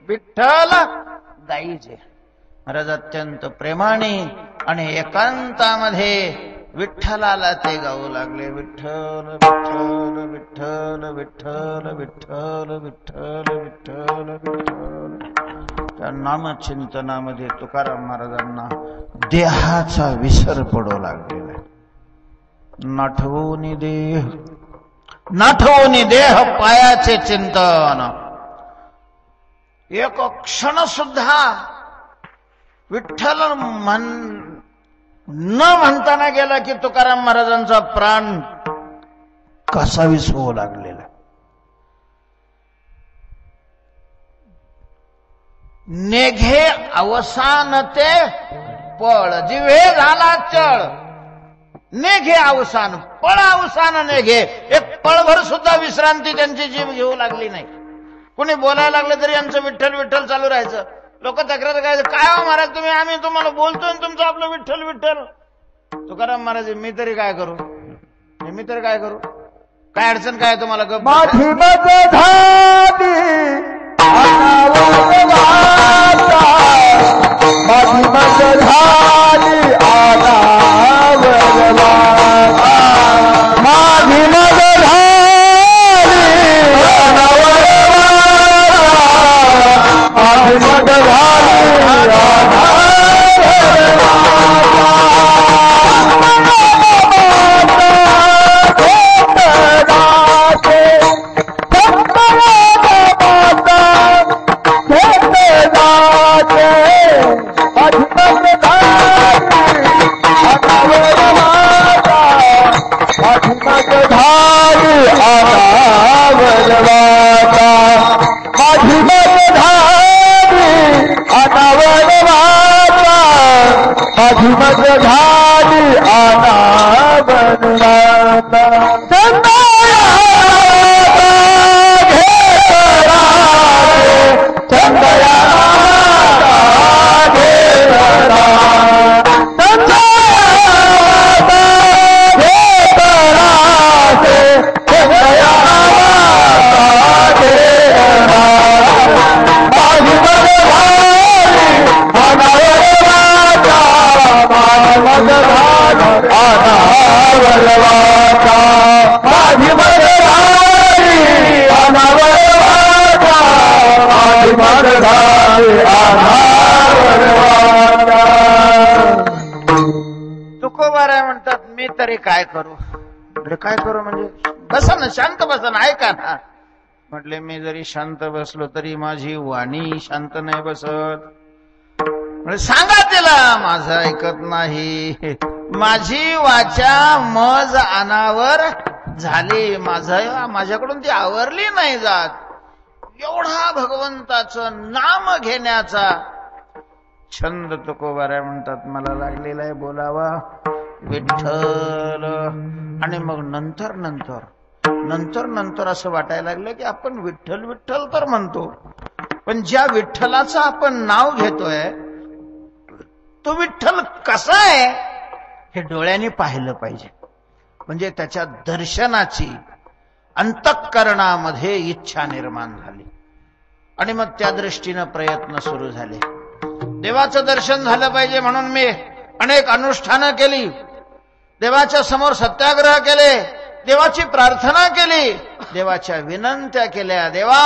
विठ्ठल गाईचे. महाराज अत्यंत प्रेमाने आणि एकांतामध्ये विठ्ठलाला ते गाऊ लागले. विठ्ठल विठ्ठल विठ्ठल विठ्ठल विठ्ठल विठ्ठल विठ्ठल विठ्ठल. त्या नामचिंतनामध्ये तुकाराम महाराजांना देहाचा विसर पडू लागलेला. नाठवूनी देह नाठवूनी देह पायाचे चिंतन. एक क्षण सुद्धा विठ्ठल न म्हणताना गेला की तुकाराम महाराजांचा प्राण कसावीस होऊ लागलेला. नेघे अवसान ते पळ, जिव्हे झाला चळ. नेघे अवसान, पळ अवसान नेघे. एक पळभर सुद्धा विश्रांती त्यांची जीव घेऊ लागली नाही. कोणी बोलायला लागलं तरी यांचं विठ्ठल विठ्ठल चालू राहायचं. लोक तक्रार करायचं, काय हो महाराज तुम्ही, आम्ही तुम्हाला बोलतोय तुमचं आपलं विठ्ठल विठ्ठल. तुकाराम महाराज मी तरी काय करू, मी तरी काय करू, काय अडचण काय तुम्हाला? माझी मज झाली माझी मज झाली माझी मज अनावरवाचा माझी मदधारी अनावरवाचा माझी मदधारी अनावरवाचा. तुकोबाराय म्हणतात मी तरी काय करू. काय करू म्हणजे बसा ना, शांत बसा ना, ऐका ना. म्हटले मी जरी शांत बसलो तरी माझी वाणी शांत नाही बसत. म्हणजे सांगा तिला, माझं ऐकत नाही. माझी वाचा मज अनावर झाली, माझ्याकडून ती आवरली नाही जात. एवढा भगवंताचं नाम घेण्याचा छंद तुकोबाराय म्हणतात मला लागलेला आहे बोलावा विठ्ठल. आणि मग नंतर असं वाटायला लागलं की आपण विठ्ठल विठ्ठल तर म्हणतो, पण ज्या विठ्ठलाचं आपण नाव घेतोय तो विठ्ठल कसा आहे हे डोळ्यांनी पाहिलं पाहिजे. म्हणजे त्याच्या दर्शनाची अंतःकरणामध्ये इच्छा निर्माण झाली आणि मग त्या दृष्टीनं प्रयत्न सुरू झाले. देवाचं दर्शन झालं पाहिजे म्हणून मी अनेक अनुष्ठानं केली, देवाच्या समोर सत्याग्रह केले, देवाची प्रार्थना केली, देवाच्या विनंत्या केल्या. देवा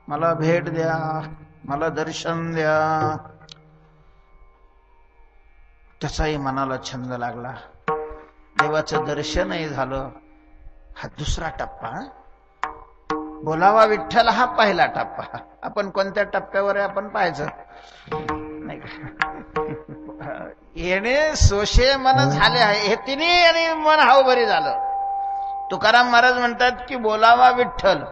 मला भेट द्या, मला दर्शन द्या. त्याचाही मनाला छंद लागला. देवाचं दर्शनही झालं. हा दुसरा टप्पा. बोलावा विठ्ठल हा पहिला टप्पा. आपण कोणत्या टप्प्यावर आहे आपण पाहायचं नाही का. येणे सोशे मन झाले आहे हे तिन्ही आणि मन हावभरी झालं. तुकाराम महाराज म्हणतात की बोलावा विठ्ठल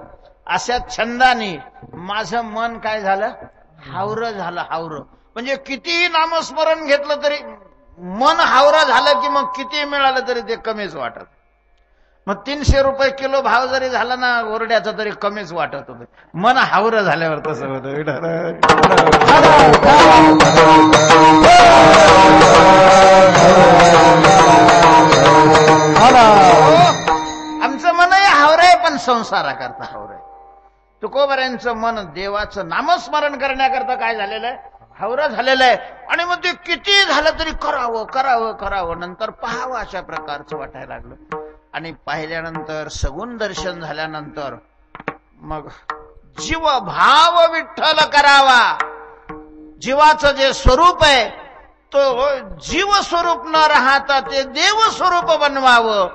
अशा छंदाने माझं मन काय झालं, हावरं झालं. हावरं म्हणजे कितीही नामस्मरण घेतलं तरी मन हावरं झालं की मग किती मिळालं तरी ते कमीच वाटत. मग 300 रुपये किलो भाव जरी झाला ना ओरड्याचा तरी कमीच वाटत होतं. मन हावरं झाल्यावर तसं होतं. आमचं मनही हावरं आहे पण संसाराकरता हावरं आहे. तुकोबारायांचं मन देवाचं नामस्मरण करण्याकरता काय झालेलं आहे, हावरं झालेलं आहे. आणि मग ते किती झालं तरी करावं करावं करावं, नंतर पाहावं अशा प्रकारचं वाटायला लागलं. आणि पाहिल्यानंतर सगुण दर्शन झाल्यानंतर मग जीव भाव विठ्ठल करावा. जीवाचं जे स्वरूप आहे तो जीव स्वरूप न राहता ते देव स्वरूप बनवावं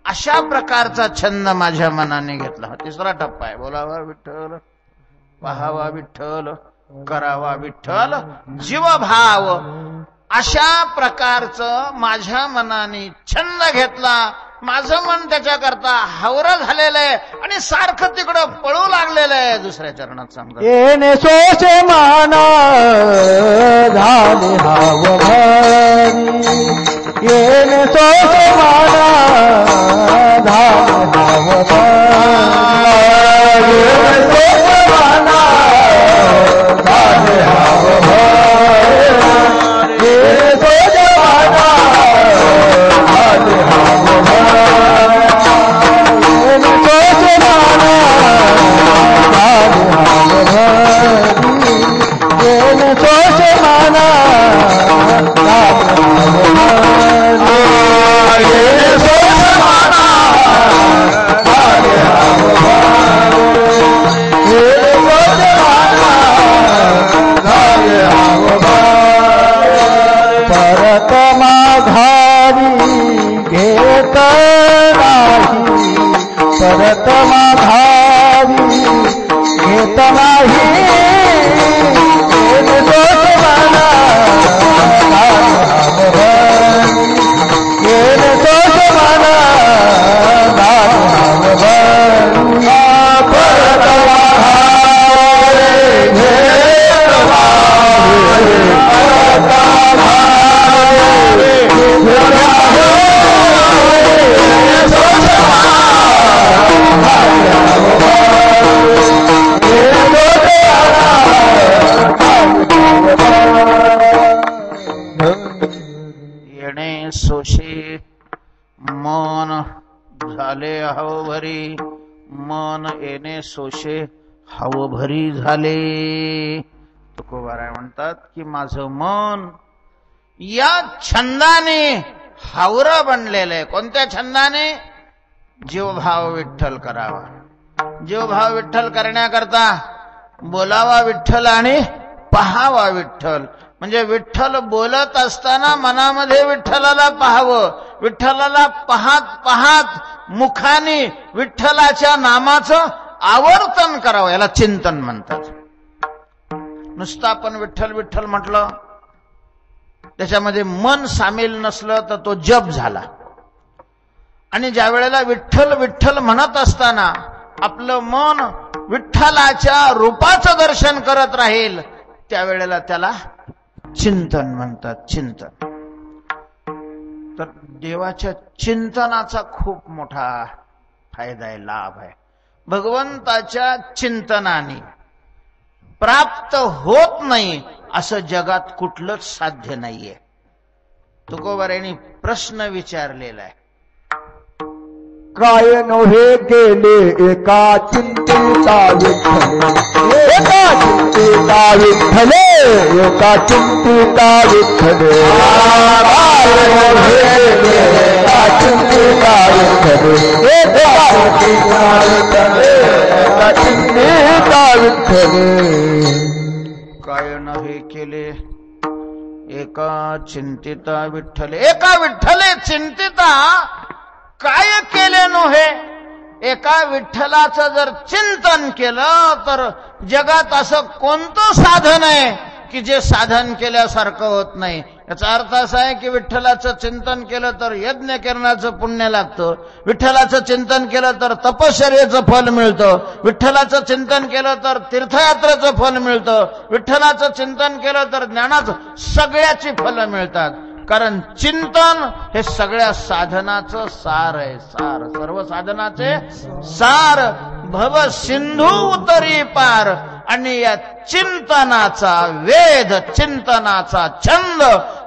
अशा प्रकारचा छंद माझ्या मनाने घेतला. हा तिसरा टप्पा आहे. बोलावा विठ्ठल, पाहावा विठ्ठल, करावा विठ्ठल, जीवभाव अशा प्रकारचं माझ्या मनाने छंद घेतला. माझं मन त्याच्याकरता हावरं झालेलं आहे आणि सारखं तिकडं पळू लागलेलं आहे. दुसऱ्या चरणात समजा येणे सोचे माना झाले हाव भरी, येणे सोचे माना झाले हाव भरी, येणे सोचे माना झाले हाव भरी, येणे सोचे माना झाले हाव परत माघारी घेत नाही, परत माघारी घेत नाही, दोष मला दोष मला परत येणे सोशे मन झाले हवभरी, मन येणे सोशे हवभरी झाले. तुकोबाराय म्हणतात की माझं मन या छंदाने हावरं बनलेलं आहे. कोणत्या छंदाने? जीवभाव विठ्ठल करावा. जीवभाव विठ्ठल करण्याकरता बोलावा विठ्ठल आणि पहावा विठ्ठल. म्हणजे विठ्ठल बोलत असताना मनामध्ये विठ्ठलाला पाहावं. विठ्ठलाला पाहत पाहत मुखाने विठ्ठलाच्या नामाचं आवर्तन करावं. याला चिंतन म्हणतात. नुसतं आपण विठ्ठल विठ्ठल म्हटलं, त्याच्यामध्ये मन सामील नसलं तर तो जप झाला. आणि ज्या वेळेला विठ्ठल विठ्ठल म्हणत असताना आपलं मन विठ्ठलाच्या रूपाचं दर्शन करत राहील, त्यावेळेला त्याला चिंतन म्हणतात. चिंतन. तर देवाच्या चिंतनाचा खूप मोठा फायदा आहे, लाभ आहे. भगवंताच्या चिंतनाने प्राप्त होत नाही असं जगात कुठलंच साध्य नाहीये. तुकोबारायांनी प्रश्न विचारलेला आहे. काय नव्हे केले एका चिंतेचा विठ्ठले, एका चिंतेचा विठ्ठले, एका चिंतेचा विठ्ठले. काय नव्हे केले एका चिंतेचा विठ्ठले, एका चिंतेचा विठ्ठले, एका चिंतेचा विठ्ठले. काय नव्हे केले एका चिंतिता विठ्ठले. एका विठ्ठले चिंतिता काय केले नव्हे. एका विठ्ठलाचं जर चिंतन केलं तर जगात असं कोणतं साधन आहे की जे साधन केल्यासारखं होत नाही. याचा अर्थ असा आहे की विठ्ठलाचं चिंतन केलं तर यज्ञ करण्याचं पुण्य लागतं. विठ्ठलाचं चिंतन केलं तर तपश्चर्येचं फल मिळतं. विठ्ठलाचं चिंतन केलं तर तीर्थयात्रेचं फल मिळतं. विठ्ठलाचं चिंतन केलं तर ज्ञानाचं सगळ्याची फलं मिळतात. कारण चिंतन हे सगळ्या साधनाचं सार आहे. सार. सर्व साधनाचे सार. भव सिंधू उतरी पार. आणि या चिंतनाचा वेध, चिंतनाचा छंद,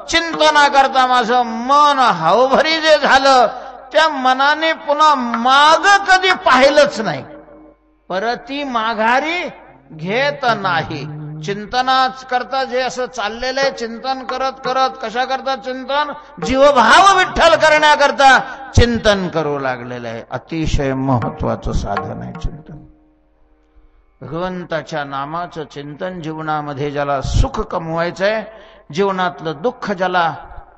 चिंतनाकरता माझं मन हवभरी जे झालं, त्या मनाने पुन्हा माग कधी पाहिलंच नाही, परती माघारी घेत नाही. चिंतनाच करता जे असं चाललेलं आहे, चिंतन करत करत कशा करता चिंतन? जीवभाव विठ्ठल करण्याकरता चिंतन करू लागलेलं आहे. अतिशय महत्वाचं साधन आहे चिंतन. भगवंताच्या नामाचं चिंतन जीवनामध्ये ज्याला सुख कमवायचंय, जीवनातलं दुःख ज्याला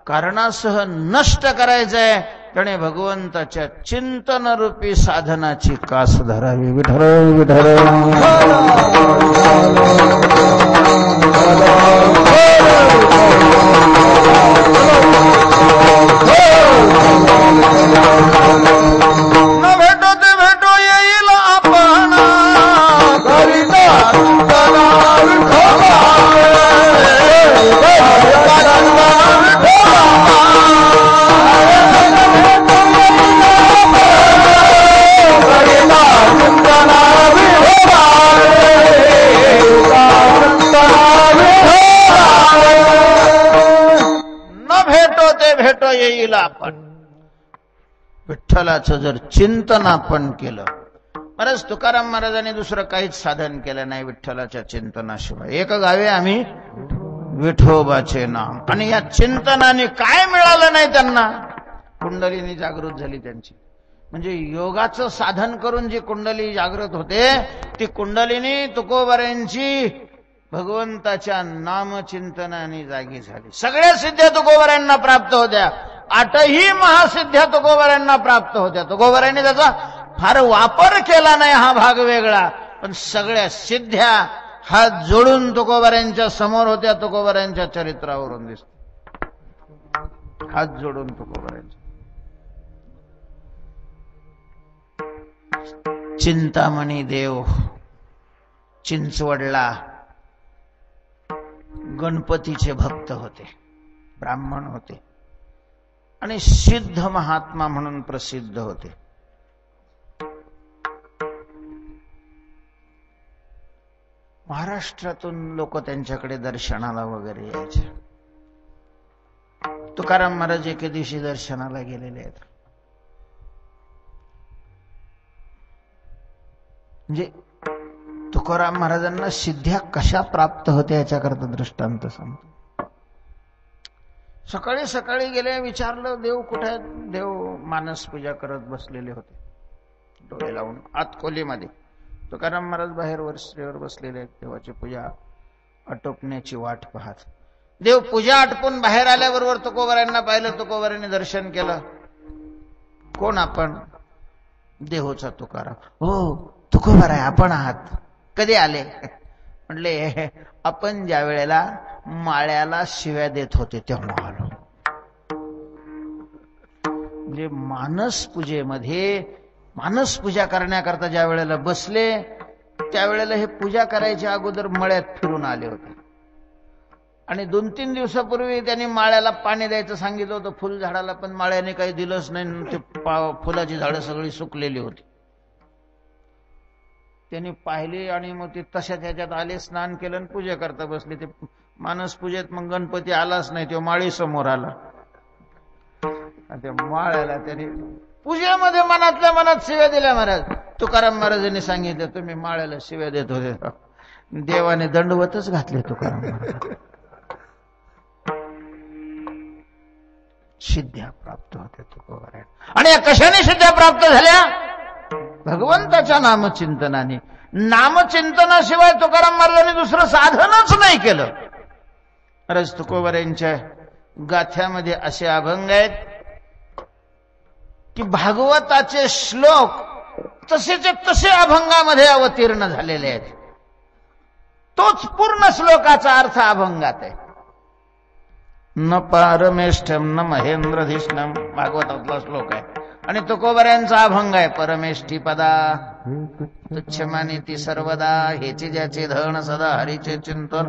कारणासह नष्ट करायचंय, त्याने भगवंताच्या चिंतन रूपी साधनाची कास धरावी. विठ्ठल विठ्ठल. न भेटो ते भेटो येईल आपण भेटो येईल आपण. विठ्ठलाचं जर चिंतन आपण केलं, महाराज तुकाराम महाराजांनी दुसरं काहीच साधन केलं नाही विठ्ठलाच्या चिंतनाशिवाय. एक गावे आम्ही विठोबाचे नाम. आणि या चिंतनाने काय मिळालं नाही त्यांना? कुंडलिनी जागृत झाली त्यांची. म्हणजे योगाचं साधन करून जी कुंडली जागृत होते, ती कुंडलिनी तुकोबारायांची भगवंताच्या नामचिंतनाने जागी झाली. सगळ्या सिद्ध्या तुकोबारायांना प्राप्त होत्या. 8ही महासिद्ध्या तुकोबारायांना प्राप्त होत्या. तुकोबारायांनी त्याचा फार वापर केला नाही, हा भाग वेगळा. पण सगळ्या सिद्ध्या हात जोडून तुकोबारायांच्या समोर होत्या. तुकोबारायांच्या चरित्रावरून दिसत. हात जोडून तुकोबारायांच्या. चिंतामणी देव चिंचवडला गणपतीचे भक्त होते, ब्राह्मण होते आणि सिद्ध महात्मा म्हणून प्रसिद्ध होते. महाराष्ट्रातून लोक त्यांच्याकडे दर्शनाला वगैरे यायचे. तुकाराम महाराज एके दिवशी दर्शनाला गेलेले आहेत. म्हणजे तुकाराम महाराजांना सिद्ध्या कशा प्राप्त होत्या याच्याकरता दृष्टांत सांगतो. सकाळी सकाळी गेले, विचारलं देव कुठे आहेत. देव मानस पूजा करत बसलेले होते, डोळे लावून आत खोलीमध्ये. तुकाराम महाराज बाहेर वरश्रीवर बसलेले आहेत, देवाची पूजा आटोपण्याची वाट पाहत. देव पूजा आटपून बाहेर आल्याबरोबर तुकोबारायांना पाहिलं. तुकोबारायांनी दर्शन केलं. कोण आपण? देहोचा तुकाराम. हो तुकोबाराय, आपण आहात. कधी आले? म्हटले आपण ज्या वेळेला माळ्याला शिव्या देत होते तेव्हा आलो. म्हणजे मानस पूजेमध्ये, मानस पूजा करण्याकरता ज्या वेळेला बसले त्यावेळेला हे पूजा करायच्या अगोदर मळ्यात फिरून आले होते. आणि 2-3 दिवसापूर्वी त्यांनी माळ्याला पाणी द्यायचं सांगितलं होतं फुल झाडाला, पण माळ्याने काही दिलंच नाही. ते फुलाची झाडं सगळी सुकलेली होती. त्यांनी पाहिली आणि मग ते तशाच ह्याच्यात आले, स्नान केलं आणि पूजा करता बसले. ते मानस पूजेत मग गणपती आलाच नाही, तो माळी समोर आला. त्या माळ्याला त्यांनी पूजेमध्ये मनातल्या मनात शिव्या दिल्या. महाराज तुकाराम महाराजांनी सांगितलं तुम्ही माळ्याला शिव्या देत होते. देवाने दंडवतच घातले तुकाराम महाराज. सिद्ध्या प्राप्त होते तुकोबारायांना. आणि या कशाने सिद्ध्या प्राप्त झाल्या? भगवंताच्या नामचिंतनाने. नामचिंतनाशिवाय तुकाराम महाराजांनी दुसरं साधनच नाही केलं. महाराज तुकोबारायांच्या गाथ्यामध्ये असे अभंग आहेत की भागवताचे श्लोक तसेचे तसे अभंगामध्ये अवतीर्ण झालेले आहेत. तोच पूर्ण श्लोकाचा अर्थ अभंगात आहे. न पारमेष्ठम न महेंद्रधिष्णम भागवतातला श्लोक आहे. आणि तुकोबारायांचा अभंग आहे परमेष्ठी पदा तुच्छ मानिती सर्वदा हेचे ज्याचे धन सदा हरीचे चिंतन.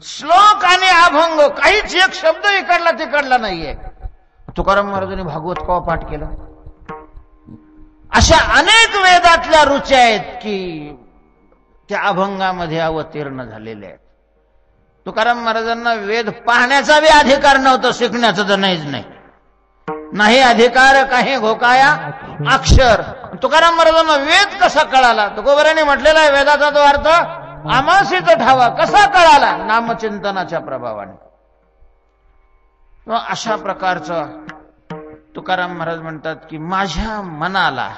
श्लोक आणि अभंग काहीच एक शब्द इकडला तिकडला नाहीये. तुकाराम महाराजांनी भागवत कवा पाठ केलं? अशा अनेक वेदातल्या रुच्या आहेत की त्या अभंगामध्ये अवतीर्ण झालेल्या आहेत. तुकाराम महाराजांना वेद पाहण्याचा बी अधिकार नव्हता, शिकण्याचा तर नाहीच नाही अधिकार काही घोकाया अक्षर. तुकाराम महाराजांना वेद कसा कळाला? तुकोबारायांनी म्हटलेला आहे वेदाचा तो अर्थ आमासीच ठावा. कसा कळाला? नामचिंतनाच्या प्रभावाने. अशा प्रकारचं तुकाराम महाराज म्हणतात की माझ्या मनाला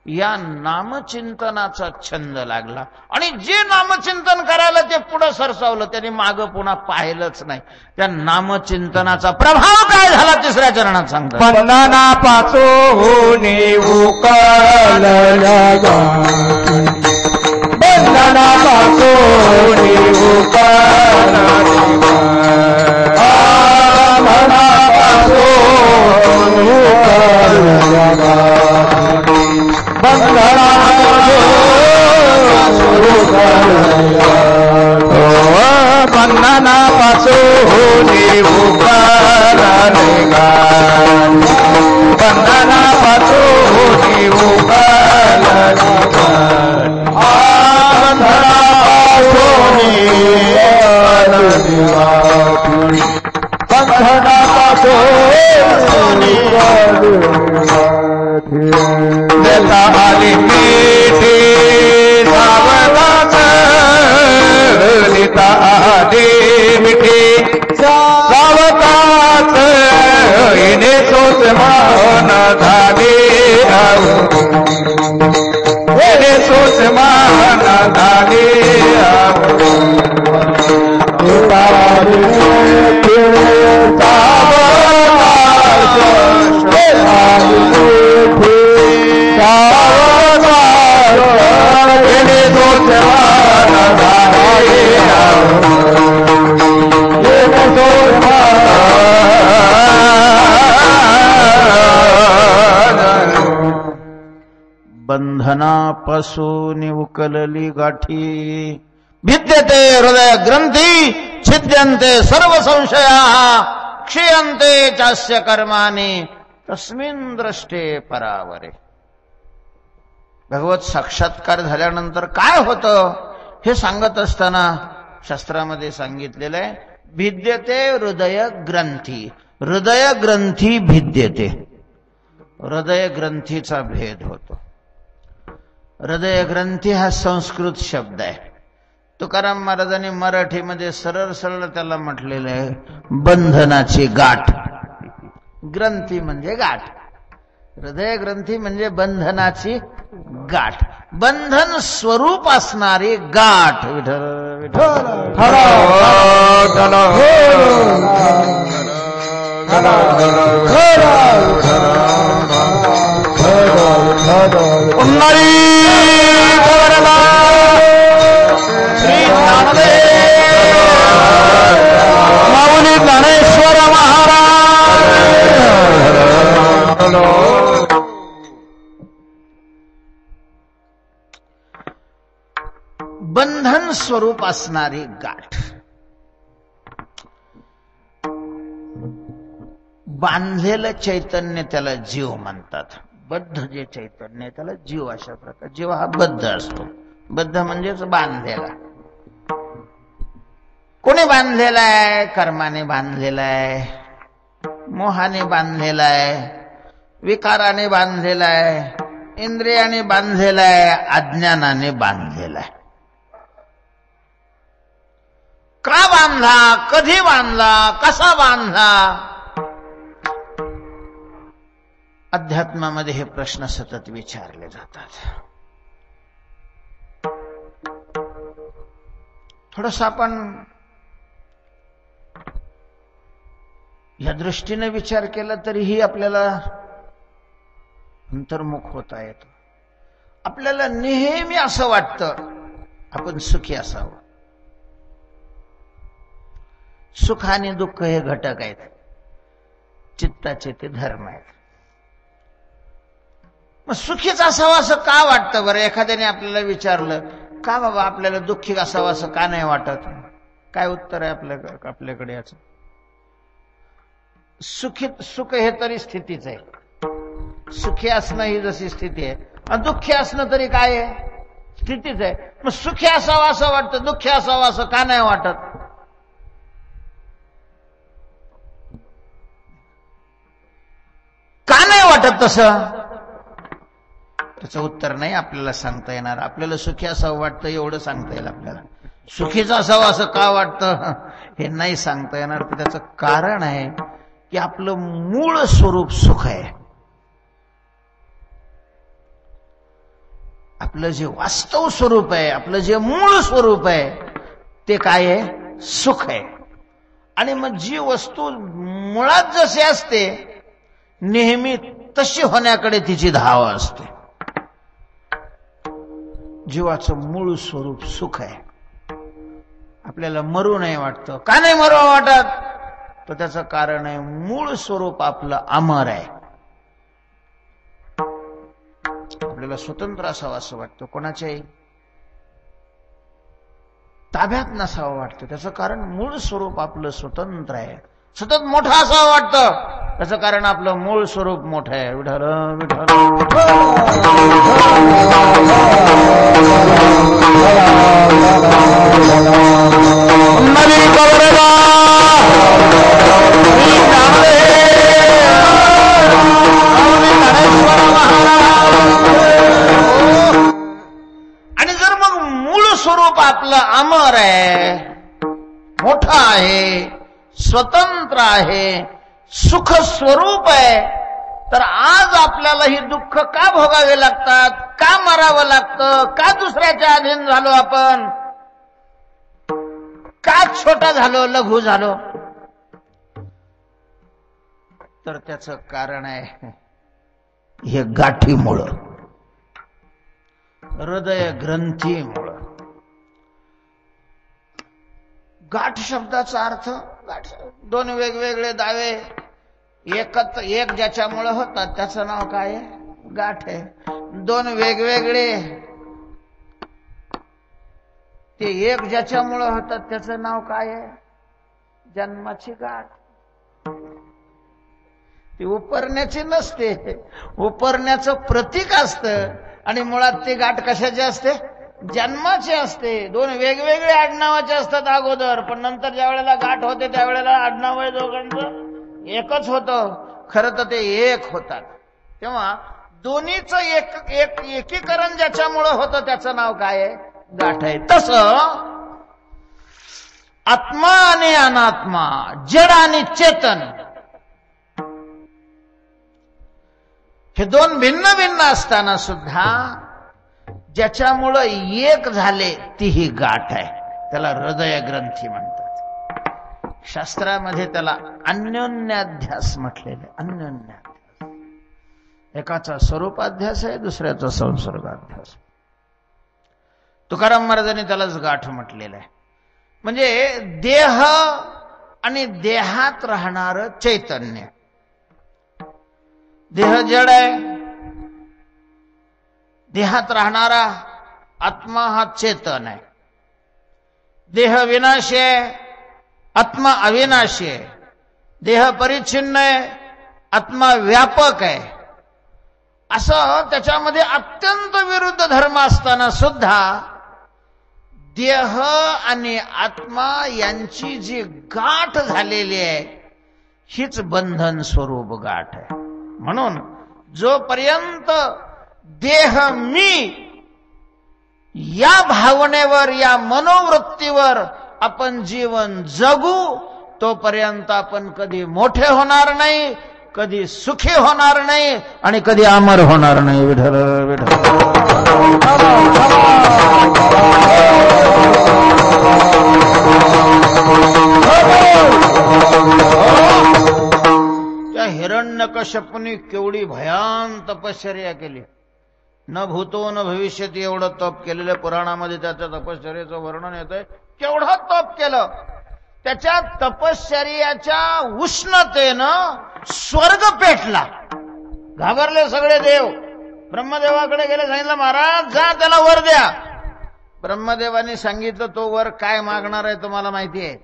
या नामचिंतनाचा छंद लागला आणि जे नामचिंतन करायला ते पुढं सरसावलं, त्याने मागं पुन्हा पाहिलंच नाही. त्या नामचिंतनाचा प्रभाव काय झाला? तिसऱ्या चरणात सांगतात. बंधना पासून उकल बंधना पासून उकल बंधना पासून बंधना पासून मिठी सावकात इने सोच मान धागे इने सोच मान धागे बंधनापासून उकलली गाठी भिद्यते हृदय ग्रंथी छिद्यन्ते सर्व संशया क्षीयन्ते चास्य कर्माणि तस्मिन् दृष्टे परावरे. भगवत साक्षात्कार झाल्यानंतर काय होतं हे सांगत असताना शास्त्रामध्ये सांगितलेलं आहे भिद्यते हृदय ग्रंथी. हृदय ग्रंथी भिद्यते. हृदय ग्रंथीचा भेद होतो. हृदय ग्रंथी हा संस्कृत शब्द आहे. तुकाराम महाराजांनी मराठीमध्ये सरळ सरळ त्याला म्हटलेलं आहे बंधनाची गाठ. ग्रंथी म्हणजे गाठ. हृदय ग्रंथी म्हणजे बंधनाची गाठ, बंधन स्वरूप असणारी गाठ. विठ्ठल विठ्ठल माऊली ज्ञानेश्वर महाराज. बंधन स्वरूप असणारी गाठ. बांधलेलं चैतन्य त्याला जीव म्हणतात. बद्ध जे चैतन्य त्याला जीव अशा प्रकार. जीव हा बद्ध असतो. बद्ध म्हणजेच बांधलेला. कोणी बांधलेला आहे? कर्माने बांधलेला आहे, मोहाने बांधलेला आहे, विकाराने बांधलेला आहे, इंद्रियाने बांधलेला आहे, अज्ञानाने बांधलेला आहे. का बांधला? कधी बांधला? कसा बांधला? अध्यात्मामध्ये हे प्रश्न सतत विचारले जातात. थोडंसं आपण या दृष्टीने विचार केला तरीही आपल्याला अंतर्मुख होता येतं. आपल्याला नेहमी असं वाटतं आपण सुखी असावं. सुख आणि दुःख हे घटक आहेत, चित्ताचे ते धर्म आहेत. मग सुखीच असावं असं का वाटतं बरं? एखाद्याने आपल्याला विचारलं, का बाबा आपल्याला दुःखी असावं असं का नाही वाटत? काय उत्तर आहे आपल्याकडे याचं? सुख हे तरी स्थितीच आहे. सुखी असणं ही जशी स्थिती आहे, आणि दुःखी असणं तरी काय आहे? स्थितीच आहे. मग सुखी असावं असं वाटतं, दुःखी असावं असं का नाही वाटत? का नाही वाटत तसं? त्याचं उत्तर नाही आपल्याला सांगता येणार. आपल्याला सुखी असावं वाटतं एवढं सांगता येईल आपल्याला. सुखीच असावं असं का वाटतं हे नाही सांगता येणार. तर त्याचं कारण आहे की आपलं मूळ स्वरूप सुख आहे. आपलं जे वास्तव स्वरूप आहे, आपलं जे मूळ स्वरूप आहे ते काय आहे? सुख आहे. आणि मग जी वस्तू मुळात जशी असते नेहमी तशी होण्याकडे तिची धाव असते. जीवाचं मूळ स्वरूप सुख आहे. आपल्याला मरू नाही वाटतं. का नाही मरू वाटत? तर त्याचं कारण आहे मूळ स्वरूप आपलं अमर आहे. आपल्याला स्वतंत्र असावं असं वाटतं, कोणाच्याही ताब्यात नसावं वाटतं. त्याचं कारण मूळ स्वरूप आपलं स्वतंत्र आहे. सतत मोठं असावं वाटतं, त्याचं कारण आपलं मूळ स्वरूप मोठं आहे. विठ्ठल विठ्ठल आणि जर मग मूळ स्वरूप आपलं अमर आहे, मोठं आहे, स्वतंत्र आहे, सुख स्वरूप आहे, तर आज आपल्याला ही दुःख का भोगावे लागतात? का मरावं लागतं? का दुसऱ्याच्या अधीन झालो आपण? का छोटा झालो, लघु झालो? तर त्याचं कारण आहे हे गाठीमुळं, हृदय ग्रंथीमुळं. गाठ शब्दाचा अर्थ, गाठ दोन वेगवेगळे दावे एक ज्याच्यामुळे होतात त्याचं नाव काय आहे? गाठ आहे. दोन वेगवेगळे ते एक ज्याच्यामुळे होतात त्याचं नाव काय आहे? जन्माची गाठ. ती उपरण्याची नसते, उपरण्याचं प्रतीक असतं. आणि मुळात ती गाठ कशाची असते? जन्माची असते. दोन वेगवेगळे आडनावाचे असतात अगोदर, पण नंतर ज्या वेळेला गाठ होते त्यावेळेला आडनाव आहे दोघांचं एकच होतं. खरं तर ते एक होतात. तेव्हा दोन्हीचं एकीकरण ज्याच्यामुळं होतं त्याचं नाव काय आहे? गाठ आहे. तसं आत्मा आणि अनात्मा, जड आणि चेतन हे दोन भिन्न भिन्न असताना सुद्धा ज्याच्यामुळं एक झाले ती ही गाठ आहे, त्याला हृदय ग्रंथी म्हणतात. शास्त्रामध्ये त्याला अन्योन्याध्यास म्हटलेले. अन्योन्याध्यास, एकाचा स्वरूपाध्यास आहे, दुसऱ्याचा संसर्गाध्यास. तुकाराम महाराजांनी त्यालाच गाठ म्हटलेलं आहे. म्हणजे देह आणि देहात राहणारं चैतन्य. देह जड आहे, देहात राहणारा आत्मा हा चेतन आहे. देह विनाशी आहे, आत्मा अविनाशी आहे. देह परिच्छिन्न आहे, आत्मा व्यापक आहे. असं त्याच्यामध्ये अत्यंत विरुद्ध धर्म असताना सुद्धा देह आणि आत्मा यांची जी गाठ झालेली आहे हीच बंधन स्वरूप गाठ आहे. म्हणून जोपर्यंत देह मी या भावनेवर, या मनोवृत्तीवर आपण जीवन जगू, तोपर्यंत आपण कधी मोठे होणार नाही, कधी सुखी होणार नाही आणि कधी अमर होणार नाही. विठ्ठल विठ्ठल. त्या हिरण्यकश्यपूने केवढी भयान तपश्चर्या केली. न भूतो न भविष्यती एवढं तप केलेलं पुराणामध्ये त्याच्या तपश्चर्याचं वर्णन येतंय. केवढं तप केलं. त्याच्या तपश्चर्याच्या उष्णतेनं स्वर्ग पेटला. घाबरले सगळे देव. ब्रह्मदेवाकडे गेले, सांगितलं महाराज जा त्याला वर द्या. ब्रह्मदेवाने सांगितलं तो वर काय मागणार आहे तुम्हाला माहिती आहे?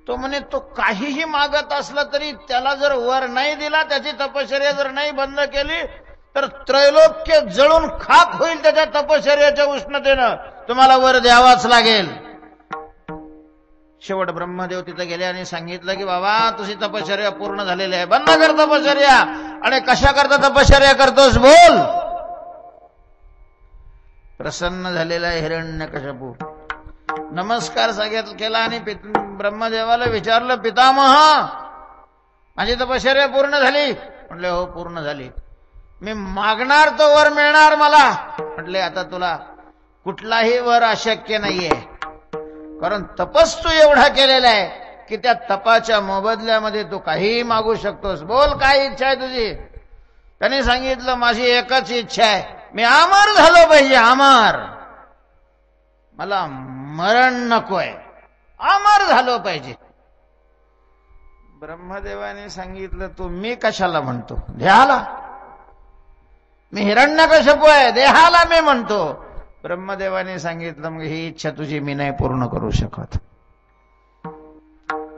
तो म्हणे तो काहीही मागत असला तरी त्याला जर वर नाही दिला, त्याची तपश्चर्या जर नाही बंद केली तर त्रैलोक्य जळून खाक होईल त्याच्या तपश्चर्याच्या उष्णतेनं. तुम्हाला वर द्यावाच लागेल. शेवट ब्रह्मदेव तिथे गेले आणि सांगितलं की बाबा तुझी तपश्चर्या पूर्ण झालेली आहे, बंद कर तपश्चर्या. आणि कशा करता तपश्चर्या करतोस बोल. प्रसन्न झालेला हिरण्यकश्यपू नमस्कार केला आणि ब्रह्मदेवाला विचारलं, पितामह माझी तपश्चर्या पूर्ण झाली? म्हटले हो पूर्ण झाली. मी मागणार तो वर मिळणार मला? म्हटले आता तुला कुठलाही वर अशक्य नाहीये, कारण तपस तू एवढा केलेला आहे की त्या तपाच्या मोबदल्यामध्ये तू काहीही मागू शकतोस. बोल काय इच्छा आहे तुझी? त्यांनी सांगितलं माझी एकच इच्छा आहे, मी अमर झालो पाहिजे. अमर, मला मरण नकोय, अमर झालो पाहिजे. ब्रह्मदेवाने सांगितलं तू मी कशाला म्हणतो? देहाला. मी हिरण्यकश्यपू आहे, देहाला मी म्हणतो. ब्रह्मदेवाने सांगितलं मग ही इच्छा तुझी मी नाही पूर्ण करू शकत,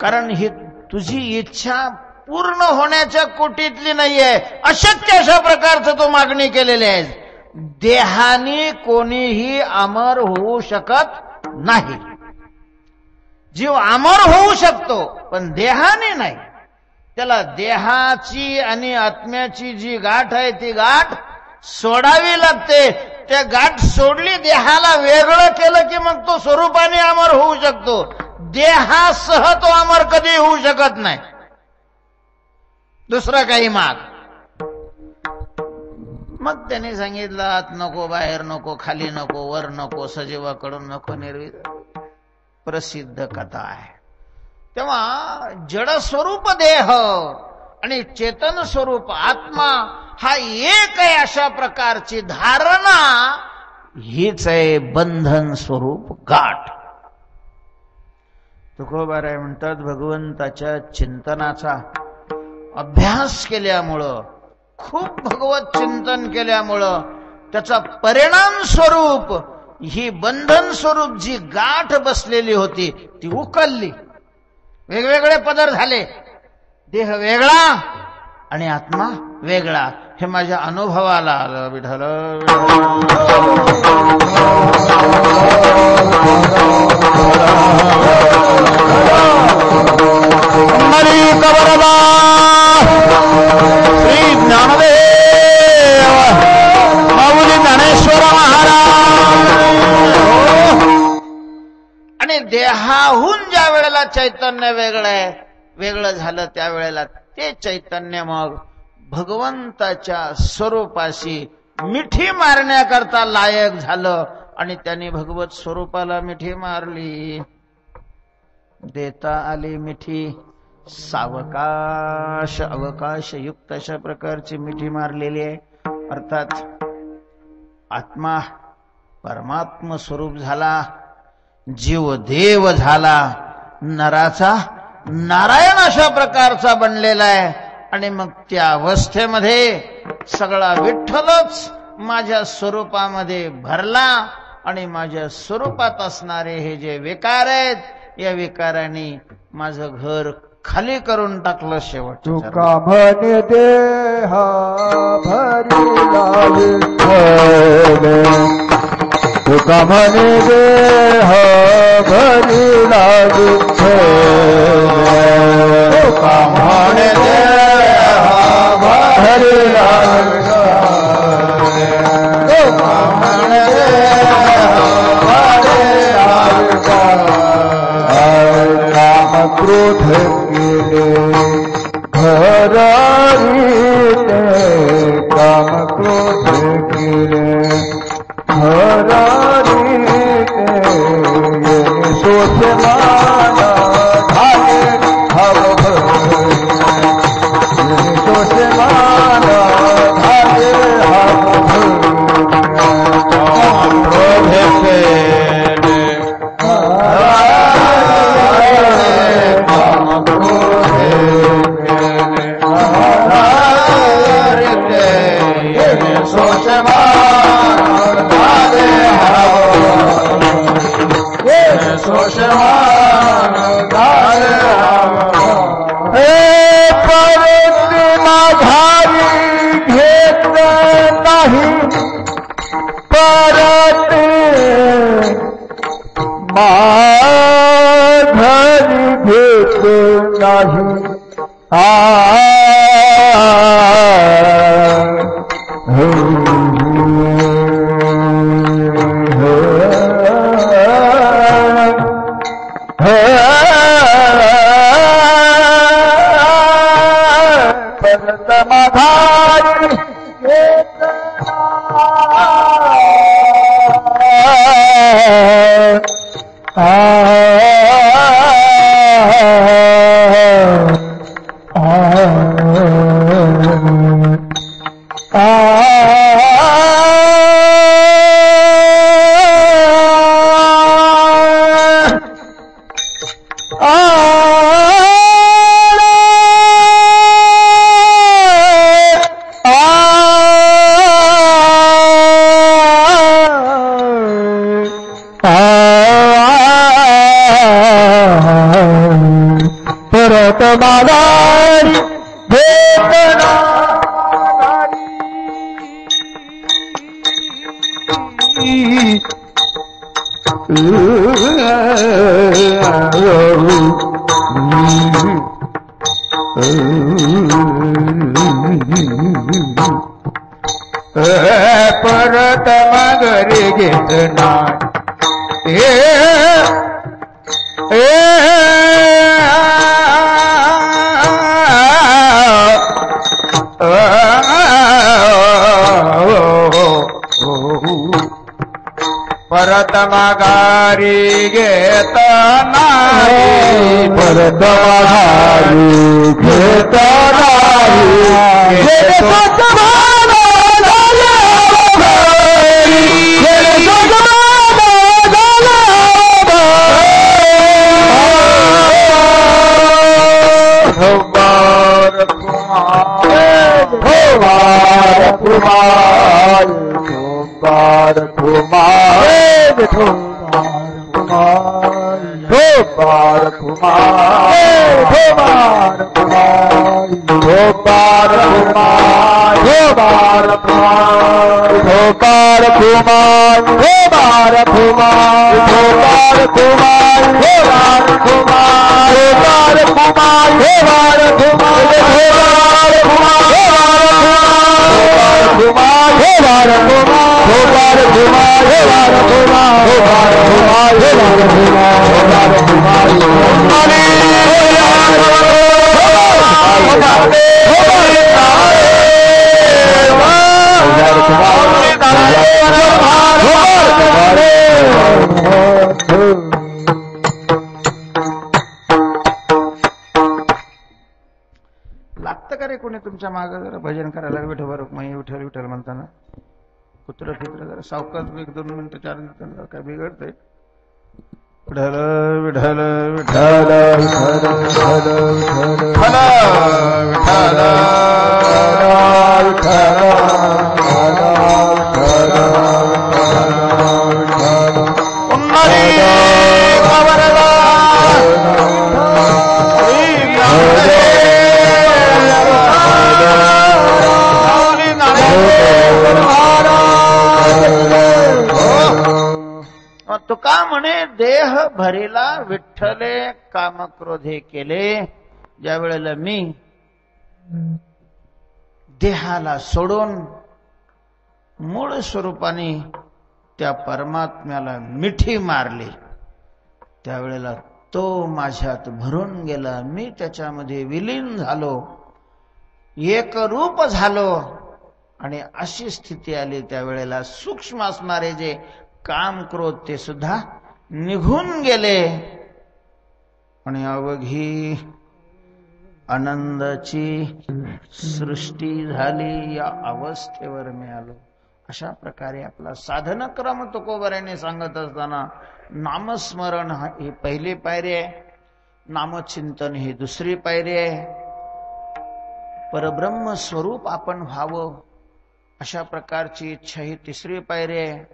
कारण ही तुझी इच्छा पूर्ण होण्याच्या कोटीतली नाहीये. अशक्य अशा प्रकारचं तू मागणी केलेली आहे. देहाने कोणीही अमर होऊ शकत नाही. जीव अमर होऊ शकतो पण देहाने नाही. त्याला देहाची आणि आत्म्याची जी गाठ आहे ती गाठ सोडावी लागते. त्या गाठ सोडली, देहाला वेगळं केलं की मग तो स्वरूपाने अमर होऊ शकतो. देहासह तो अमर कधी होऊ शकत नाही. दुसरं काही माग. मग त्याने सांगितलं आत नको, बाहेर नको, खाली नको, वर नको, सजीवाकडून नको, निर्विद. प्रसिद्ध कथा आहे. तेव्हा जडस्वरूप देह आणि चेतन स्वरूप आत्मा हा एक आहे अशा प्रकारची धारणा हीच आहे बंधन स्वरूप गाठ. तुकोबाराय म्हणतात भगवंताच्या चिंतनाचा अभ्यास केल्यामुळं, खूप भगवत चिंतन केल्यामुळं त्याचा परिणाम स्वरूप ही बंधन स्वरूप जी गाठ बसलेली होती ती उकलली. वेगवेगळे पदर झाले. देह वेगळा आणि आत्मा वेगळा. हे माझ्या अनुभवाला आलं. विठ्ठल श्री ज्ञानदेव माऊली ज्ञानेश्वर महाराज. आणि देहाहून ज्या वेळेला चैतन्य वेगळं झालं त्यावेळेला ते चैतन्य मग भगवंताच्या स्वरूपाशी मिठी मारण्याकरता लायक झालं आणि त्याने भगवत स्वरूपाला मिठी मारली. देता आली मिठी, सावकाश अवकाश युक्त अशा प्रकारची मिठी मारलेली आहे. अर्थात आत्मा परमात्म स्वरूप झाला, जीव देव झाला, नराचा नारायण अशा प्रकारचा बनलेला आहे. आणि मग त्या अवस्थेमध्ये सगळा विठ्ठलच माझ्या स्वरूपामध्ये भरला आणि माझ्या स्वरूपात असणारे हे जे विकार आहेत, या विकाराने माझं घर खाली करून टाकलं. शेवट तुका म्हणे देहा भरिला तुका म्हणे देह भरिला तुका म्हणे देह भरिला तुका म्हणे राम क्रोध केले हरारीते काम क्रोध केले हरारीते सोच माना झाले भाव सोच माना झाले क्रोध केले परत मगरी घेतना परत माघारी घेत नाही परत माघारी घेत लागतं का रे कोणी तुमच्या मागं जरा भजन करायला विठोबा रुक्माई विठ्ठल विठ्ठल म्हणताना कुत्र फित्र जरा सावकाश 1-2 मिनिटं 4 मिनिटं काय बिघडतंय विठ्ठल विठ्ठल विठ्ठल तुका म्हणे देह भरिला विठ्ठले कामक्रोधे केले. ज्या वेळेला मी देहाला सोडून मूळ स्वरूपाने त्या परमात्म्याला मिठी मारली त्यावेळेला तो माझ्यात भरून गेला. मी त्याच्यामध्ये विलीन झालो, एक रूप झालो आणि अशी स्थिती आली. त्यावेळेला सूक्ष्म असणारे जे काम क्रोध ते सुद्धा निघून गेले आणि अवघी आनंदाची सृष्टी झाली. या अवस्थेवर मी आलो. अशा प्रकारे आपला साधनक्रम तुकोबराने सांगत असताना नामस्मरण ही पहिली पायरी आहे, नामचिंतन ही दुसरी पायरी आहे, परब्रह्म स्वरूप आपण व्हावं अशा प्रकारची इच्छा ही तिसरी पायरी आहे.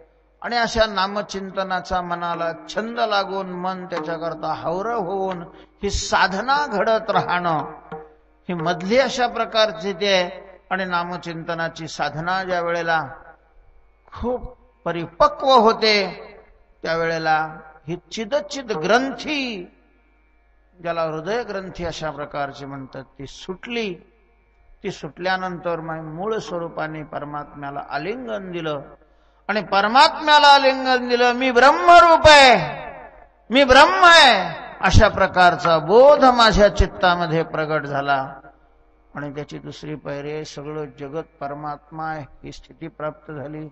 आणि अशा नामचिंतनाचा मनाला छंद लागून मन त्याच्याकरता हवर होऊन ही साधना घडत राहणं ही मधली अशा प्रकारची ते आहे. आणि नामचिंतनाची साधना ज्या वेळेला खूप परिपक्व होते त्यावेळेला ही चिदचिद ग्रंथी ज्याला हृदय ग्रंथी अशा प्रकारची म्हणतात ती सुटली. ती सुटल्यानंतर मूळ स्वरूपाने परमात्म्याला आलिंगन दिलं आणि परमात्म्याला आलिंगन दिलं. मी ब्रह्मरूप आहे, मी ब्रह्म आहे अशा प्रकारचा बोध माझ्या चित्तामध्ये प्रगट झाला. आणि त्याची दुसरी पायरी सगळं जगत परमात्मा आहे ही स्थिती प्राप्त झाली.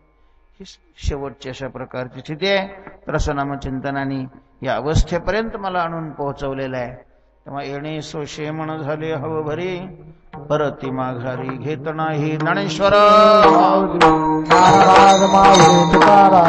ही शेवटची अशा प्रकारची स्थिती आहे. तर असं नामचिंतनाने या अवस्थेपर्यंत मला आणून पोहोचवलेलं आहे. तेव्हा येणे सोशे म्हण झाले हव भरी परती माघारी घेत नाही ज्ञानेश्वर तुकाराम